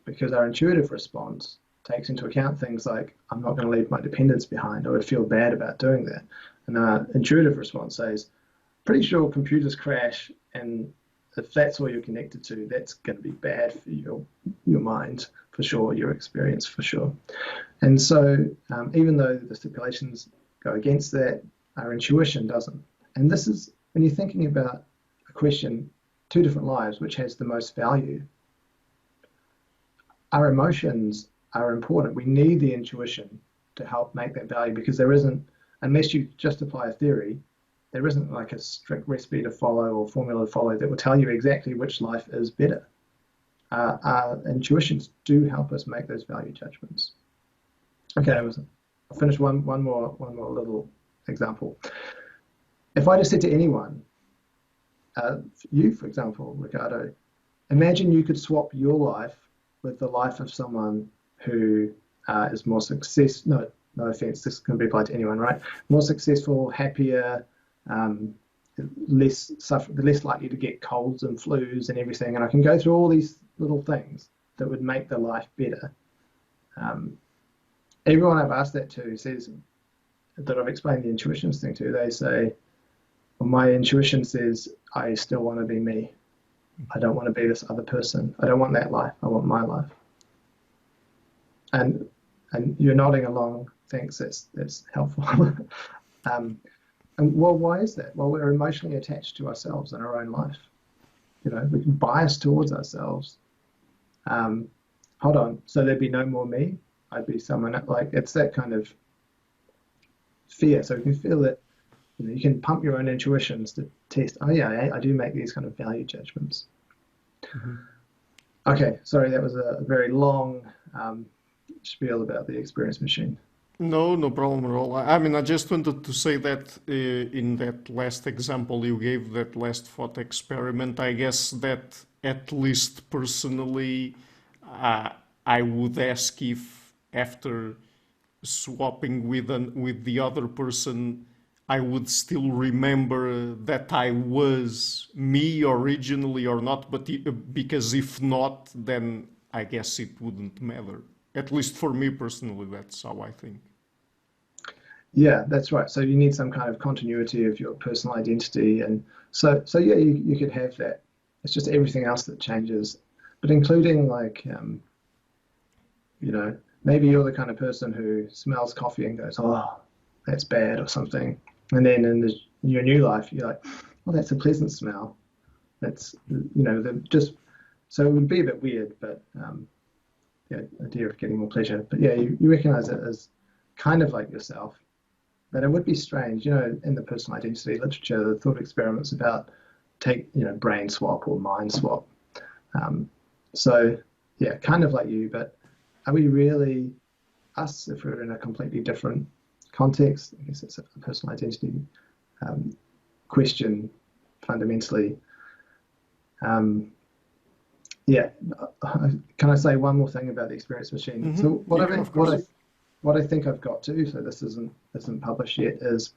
because our intuitive response takes into account things like, I'm not going to leave my dependents behind. I would feel bad about doing that. And our intuitive response says, pretty sure computers crash, and if that's all you're connected to, that's going to be bad for your mind, for sure, your experience, for sure. And so even though the stipulations go against that, our intuition doesn't. And this is, when you're thinking about a question, two different lives, which has the most value, our emotions are important. We need the intuition to help make that value, because there isn't, unless you just apply a theory, there isn't like a strict recipe to follow or formula to follow that will tell you exactly which life is better. Our intuitions do help us make those value judgments. Okay, I'll finish one more little example. If I just said to anyone, you, for example, Ricardo, imagine you could swap your life with the life of someone who is more successful. No offense, this can be applied to anyone, right? More successful, happier, less likely to get colds and flus and everything. And I can go through all these little things that would make the life better. Everyone I've asked that to says, that I've explained the intuitions thing to, they say, well, my intuition says I still want to be me. I don't want to be this other person. I don't want that life. I want my life. And you're nodding along. Thanks. That's helpful. And well, why is that? Well, we're emotionally attached to ourselves and our own life. You know, we can bias towards ourselves. Hold on. So there'd be no more me. I'd be someone like, it's that kind of fear. So you can feel that, you know, you can pump your own intuitions to test, oh yeah, I do make these kind of value judgments. Mm-hmm. Okay, sorry, that was a very long spiel about the experience machine. No problem at all. I mean, I just wanted to say that in that last example you gave, that last thought experiment, I guess that at least personally, I would ask if after swapping with the other person, I would still remember that I was me originally or not, but because if not, then I guess it wouldn't matter. At least for me personally, that's how I think. Yeah, that's right. So you need some kind of continuity of your personal identity. And so yeah, you could have that. It's just everything else that changes, but including like, you know, maybe you're the kind of person who smells coffee and goes, oh, that's bad or something. And then in your new life, you're like, well, that's a pleasant smell. That's, you know, so it would be a bit weird, but yeah, idea of getting more pleasure. But yeah, you recognize it as kind of like yourself. But it would be strange, you know, in the personal identity literature, the thought experiments about brain swap or mind swap. So yeah, kind of like you, but are we really us if we're in a completely different context? I guess it's a personal identity question fundamentally. Yeah, can I say one more thing about the experience machine? Mm-hmm. So what I think I've got to, so this isn't published yet, is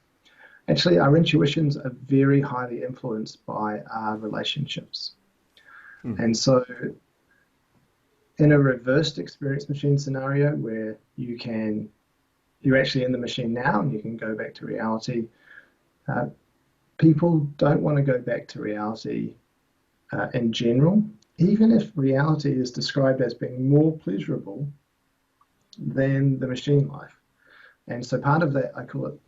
actually our intuitions are very highly influenced by our relationships. Mm-hmm. And so in a reversed experience machine scenario where you're actually in the machine now and you can go back to reality, people don't want to go back to reality in general, even if reality is described as being more pleasurable than the machine life. And so part of that, I call it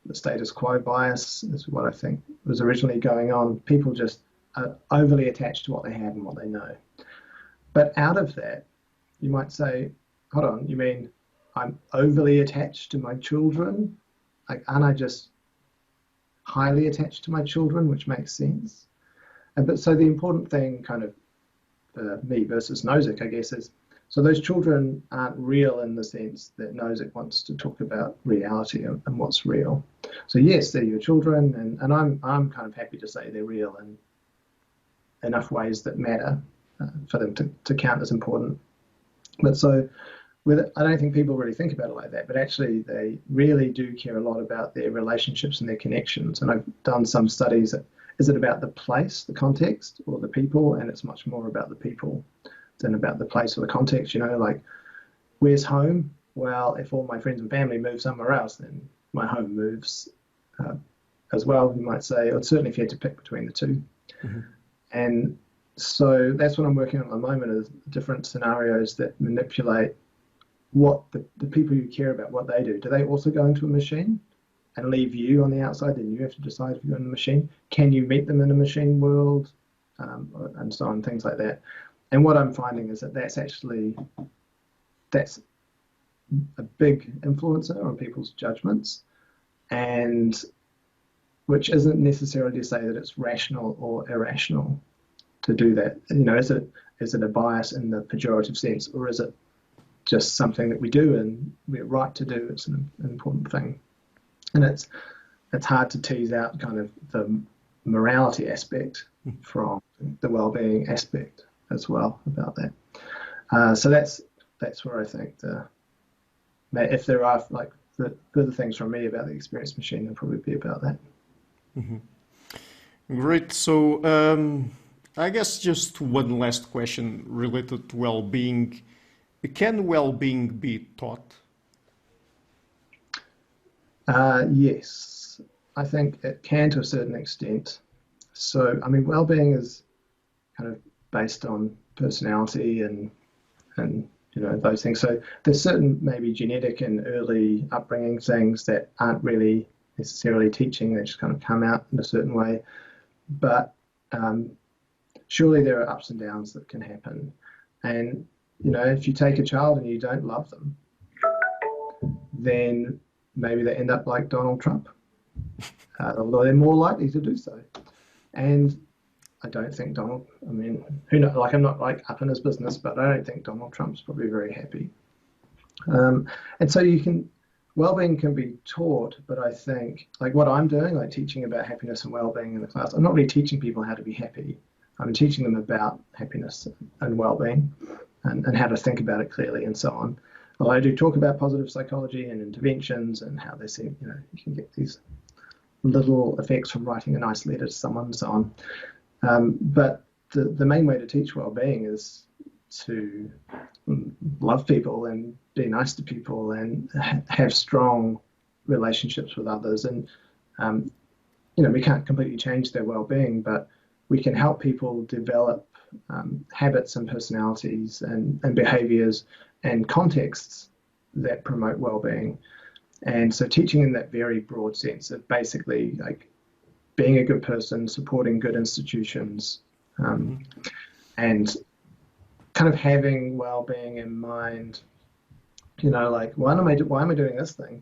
the status quo bias, is what I think was originally going on. People just are overly attached to what they have and what they know. But out of that, you might say, hold on, you mean I'm overly attached to my children? Like, aren't I just highly attached to my children, which makes sense? But so the important thing kind of for me versus Nozick, I guess, is so those children aren't real in the sense that Nozick wants to talk about reality and what's real. So yes, they're your children, and I'm kind of happy to say they're real in enough ways that matter for them to count as important. But so I don't think people really think about it like that, but actually they really do care a lot about their relationships and their connections. And I've done some studies that, is it about the place, the context, or the people? And it's much more about the people than about the place or the context. You know, like, where's home? Well, if all my friends and family move somewhere else, then my home moves as well, you might say, or certainly if you had to pick between the two. Mm-hmm. And so that's what I'm working on at the moment, is different scenarios that manipulate what the people you care about, what they do. Do they also go into a machine and leave you on the outside? Then you have to decide if you're in a machine. Can you meet them in a machine world? And so on, things like that. And what I'm finding is that that's a big influencer on people's judgments, and which isn't necessarily to say that it's rational or irrational to do that. You know, is it a bias in the pejorative sense, or is it just something that we do and we're right to do? It's an important thing. And it's hard to tease out kind of the morality aspect from the well-being aspect as well about that. So that's where I think if there are like further things from me about the experience machine, it'll probably be about that. Mm-hmm. Great. So I guess just one last question related to well-being. Can well-being be taught? Yes, I think it can to a certain extent. So, I mean, well-being is kind of based on personality and you know, those things. So there's certain maybe genetic and early upbringing things that aren't really necessarily teaching, they just kind of come out in a certain way. But surely there are ups and downs that can happen. And, you know, if you take a child and you don't love them, then maybe they end up like Donald Trump, although they're more likely to do so. And I don't think I mean, who knows, like I'm not like up in his business, but I don't think Donald Trump's probably very happy. And so well-being can be taught, but I think like what I'm doing, like teaching about happiness and well-being in the class, I'm not really teaching people how to be happy. I'm teaching them about happiness and well-being and how to think about it clearly and so on. Well, I do talk about positive psychology and interventions and how they see, you know, you can get these little effects from writing a nice letter to someone and so on. But the main way to teach well-being is to love people and be nice to people and have strong relationships with others. And, you know, we can't completely change their well-being, but we can help people develop habits and personalities and behaviors and contexts that promote well-being. And so teaching in that very broad sense of basically like being a good person, supporting good institutions, and kind of having well-being in mind, you know, like why am I doing this thing?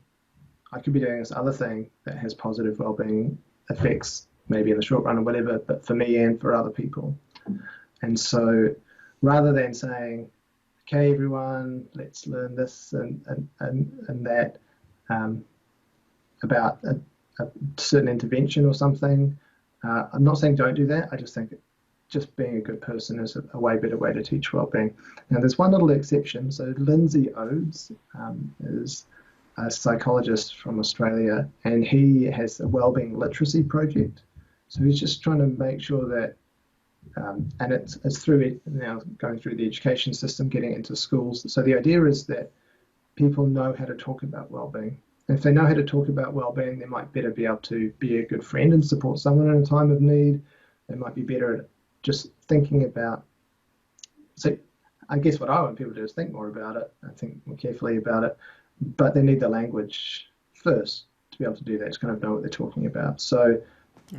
I could be doing this other thing that has positive well-being effects, maybe in the short run or whatever, but for me and for other people. And so rather than saying, okay, everyone, let's learn this and that about a certain intervention or something, I'm not saying don't do that. I just think just being a good person is a way better way to teach well-being. Now, there's one little exception. So Lindsay Odes is a psychologist from Australia, and he has a well-being literacy project. So he's just trying to make sure that, and it's through it now, going through the education system, getting into schools. So the idea is that people know how to talk about well-being. And if they know how to talk about well-being, they might better be able to be a good friend and support someone in a time of need. They might be better at just thinking about. So I guess what I want people to do is think more about it and think more carefully about it, but they need the language first to be able to do that, to kind of know what they're talking about. So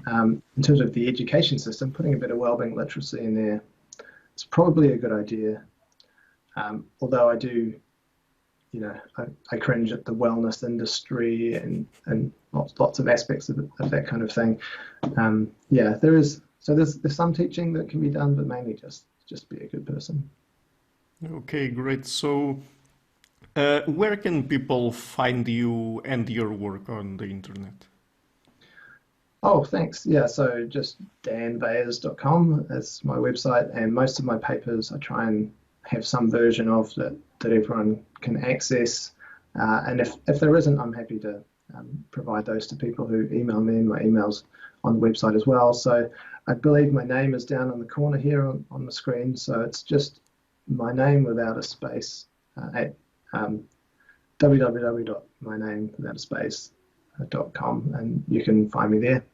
in terms of the education system, putting a bit of wellbeing literacy in there, it's probably a good idea. Although I do, you know, I cringe at the wellness industry and lots of aspects of that kind of thing. Yeah, there's some teaching that can be done, but mainly just be a good person. Okay, great. So where can people find you and your work on the internet? Oh, thanks. Yeah, so just danweijers.com is my website, and most of my papers I try and have some version of that everyone can access. And if there isn't, I'm happy to provide those to people who email me, and my email's on the website as well. So I believe my name is down in the corner here on the screen. So it's just my name without a space at www.mynamewithoutaspace.com, and you can find me there.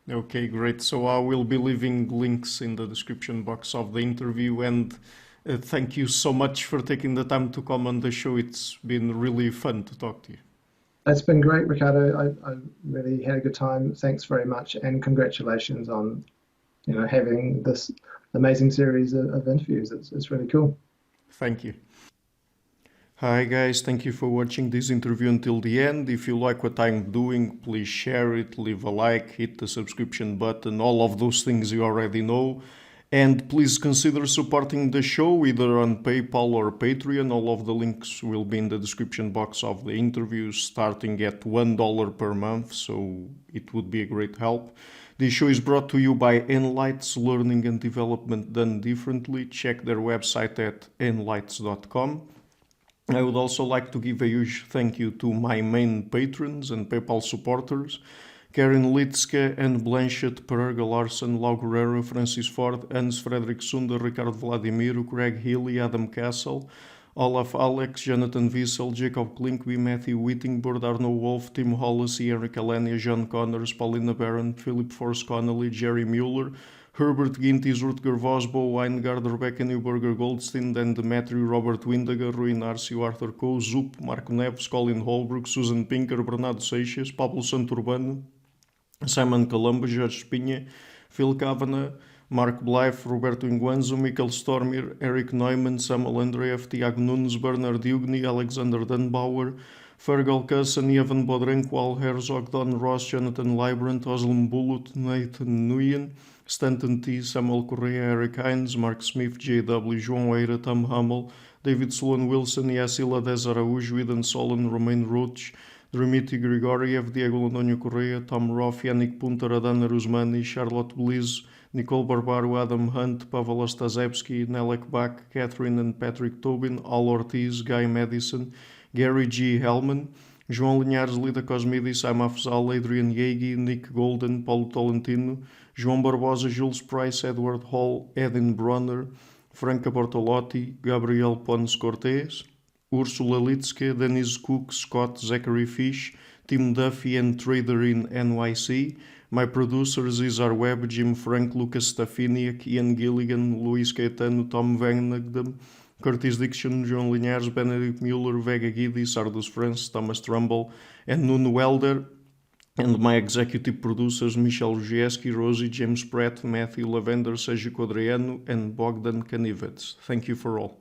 Okay, great. So I will be leaving links in the description box of the interview, and Thank you so much for taking the time to come on the show. It's been really fun to talk to you. It's been great, Ricardo. I really had a good time. Thanks very much, and congratulations on having this amazing series of interviews. It's really cool. Thank you. Hi guys, thank you for watching this interview until the end. If you like what I'm doing, please share it, leave a like, hit the subscription button, all of those things you already know. And please consider supporting the show either on PayPal or Patreon. All of the links will be in the description box of the interview, starting at $1 per month, so it would be a great help. This show is brought to you by Enlights, Learning and Development Done Differently. Check their website at enlights.com. I would also like to give a huge thank you to my main patrons and PayPal supporters: Karen Litske and Blanchett, Pererga Larson, Lau Guerrero, Francis Ford, Hans Frederick Sunder, Ricardo Vladimiro, Greg Healy, Adam Castle, Olaf Alex, Jonathan Wiesel, Jacob Klinkby, Matthew Whittingbird, Arno Wolf, Tim Hollis, Eric Alenia, John Connors, Paulina Barron, Philip Force Connolly, Jerry Mueller, Herbert Gintis, Rutger Vosbo, Weingard, Rebecca Newberger Goldstein, Dan Demetrio, Robert Windager, Rui Narcio, Arthur Coe, Zup, Marco Neves, Colin Holbrook, Susan Pinker, Bernardo Seixas, Pablo Santurbano, Simon Colombo, Jorge Espinha, Phil Kavanagh, Mark Blythe, Roberto Inguanzo, Michael Stormir, Eric Neumann, Samuel Andreev, Tiago Nunes, Bernard Ugni, Alexander Dunbauer, Fergal Cusson, Evan Bodrenko, Al Herzog, Don Ross, Jonathan Librant, Oslam Bullitt, Nathan Nguyen, Stanton T, Samuel Correa, Eric Hines, Mark Smith, J.W., João Eira, Tom Hummel, David Sloan Wilson, Yacila Dez Araújo, Eden Solon, Romain Roach, Dmitry Grigoriev, Diego Antonio Correa, Tom Roth, Yannick Punter, Adana Rusmani, Charlotte Bliss, Nicole Barbaro, Adam Hunt, Pavel Ostazewski, Nelek Bach, Catherine and Patrick Tobin, Al Ortiz, Guy Madison, Gary G. Hellman, João Linhares, Lida Cosmidis, Sam Afzal, Adrian Yegi, Nick Golden, Paulo Tolentino, João Barbosa, Jules Price, Edward Hall, Edin Bronner, Franca Bortolotti, Gabriel Pons Cortez, Ursula Litske, Denise Cook, Scott, Zachary Fish, Tim Duffy and Trader in NYC. My producers Izar Webb, Jim Frank, Lucas Stafiniak, Ian Gilligan, Luis Caetano, Tom Van Nagdam, Curtis Dixon, João Linhares, Benedict Mueller, Vega Guidi, Sardus France, Thomas Trumbull, and Nuno Welder. And my executive producers Michel Rugieski, Rosie, James Pratt, Matthew Lavender, Sergio Codreanu, and Bogdan Kanivets. Thank you for all.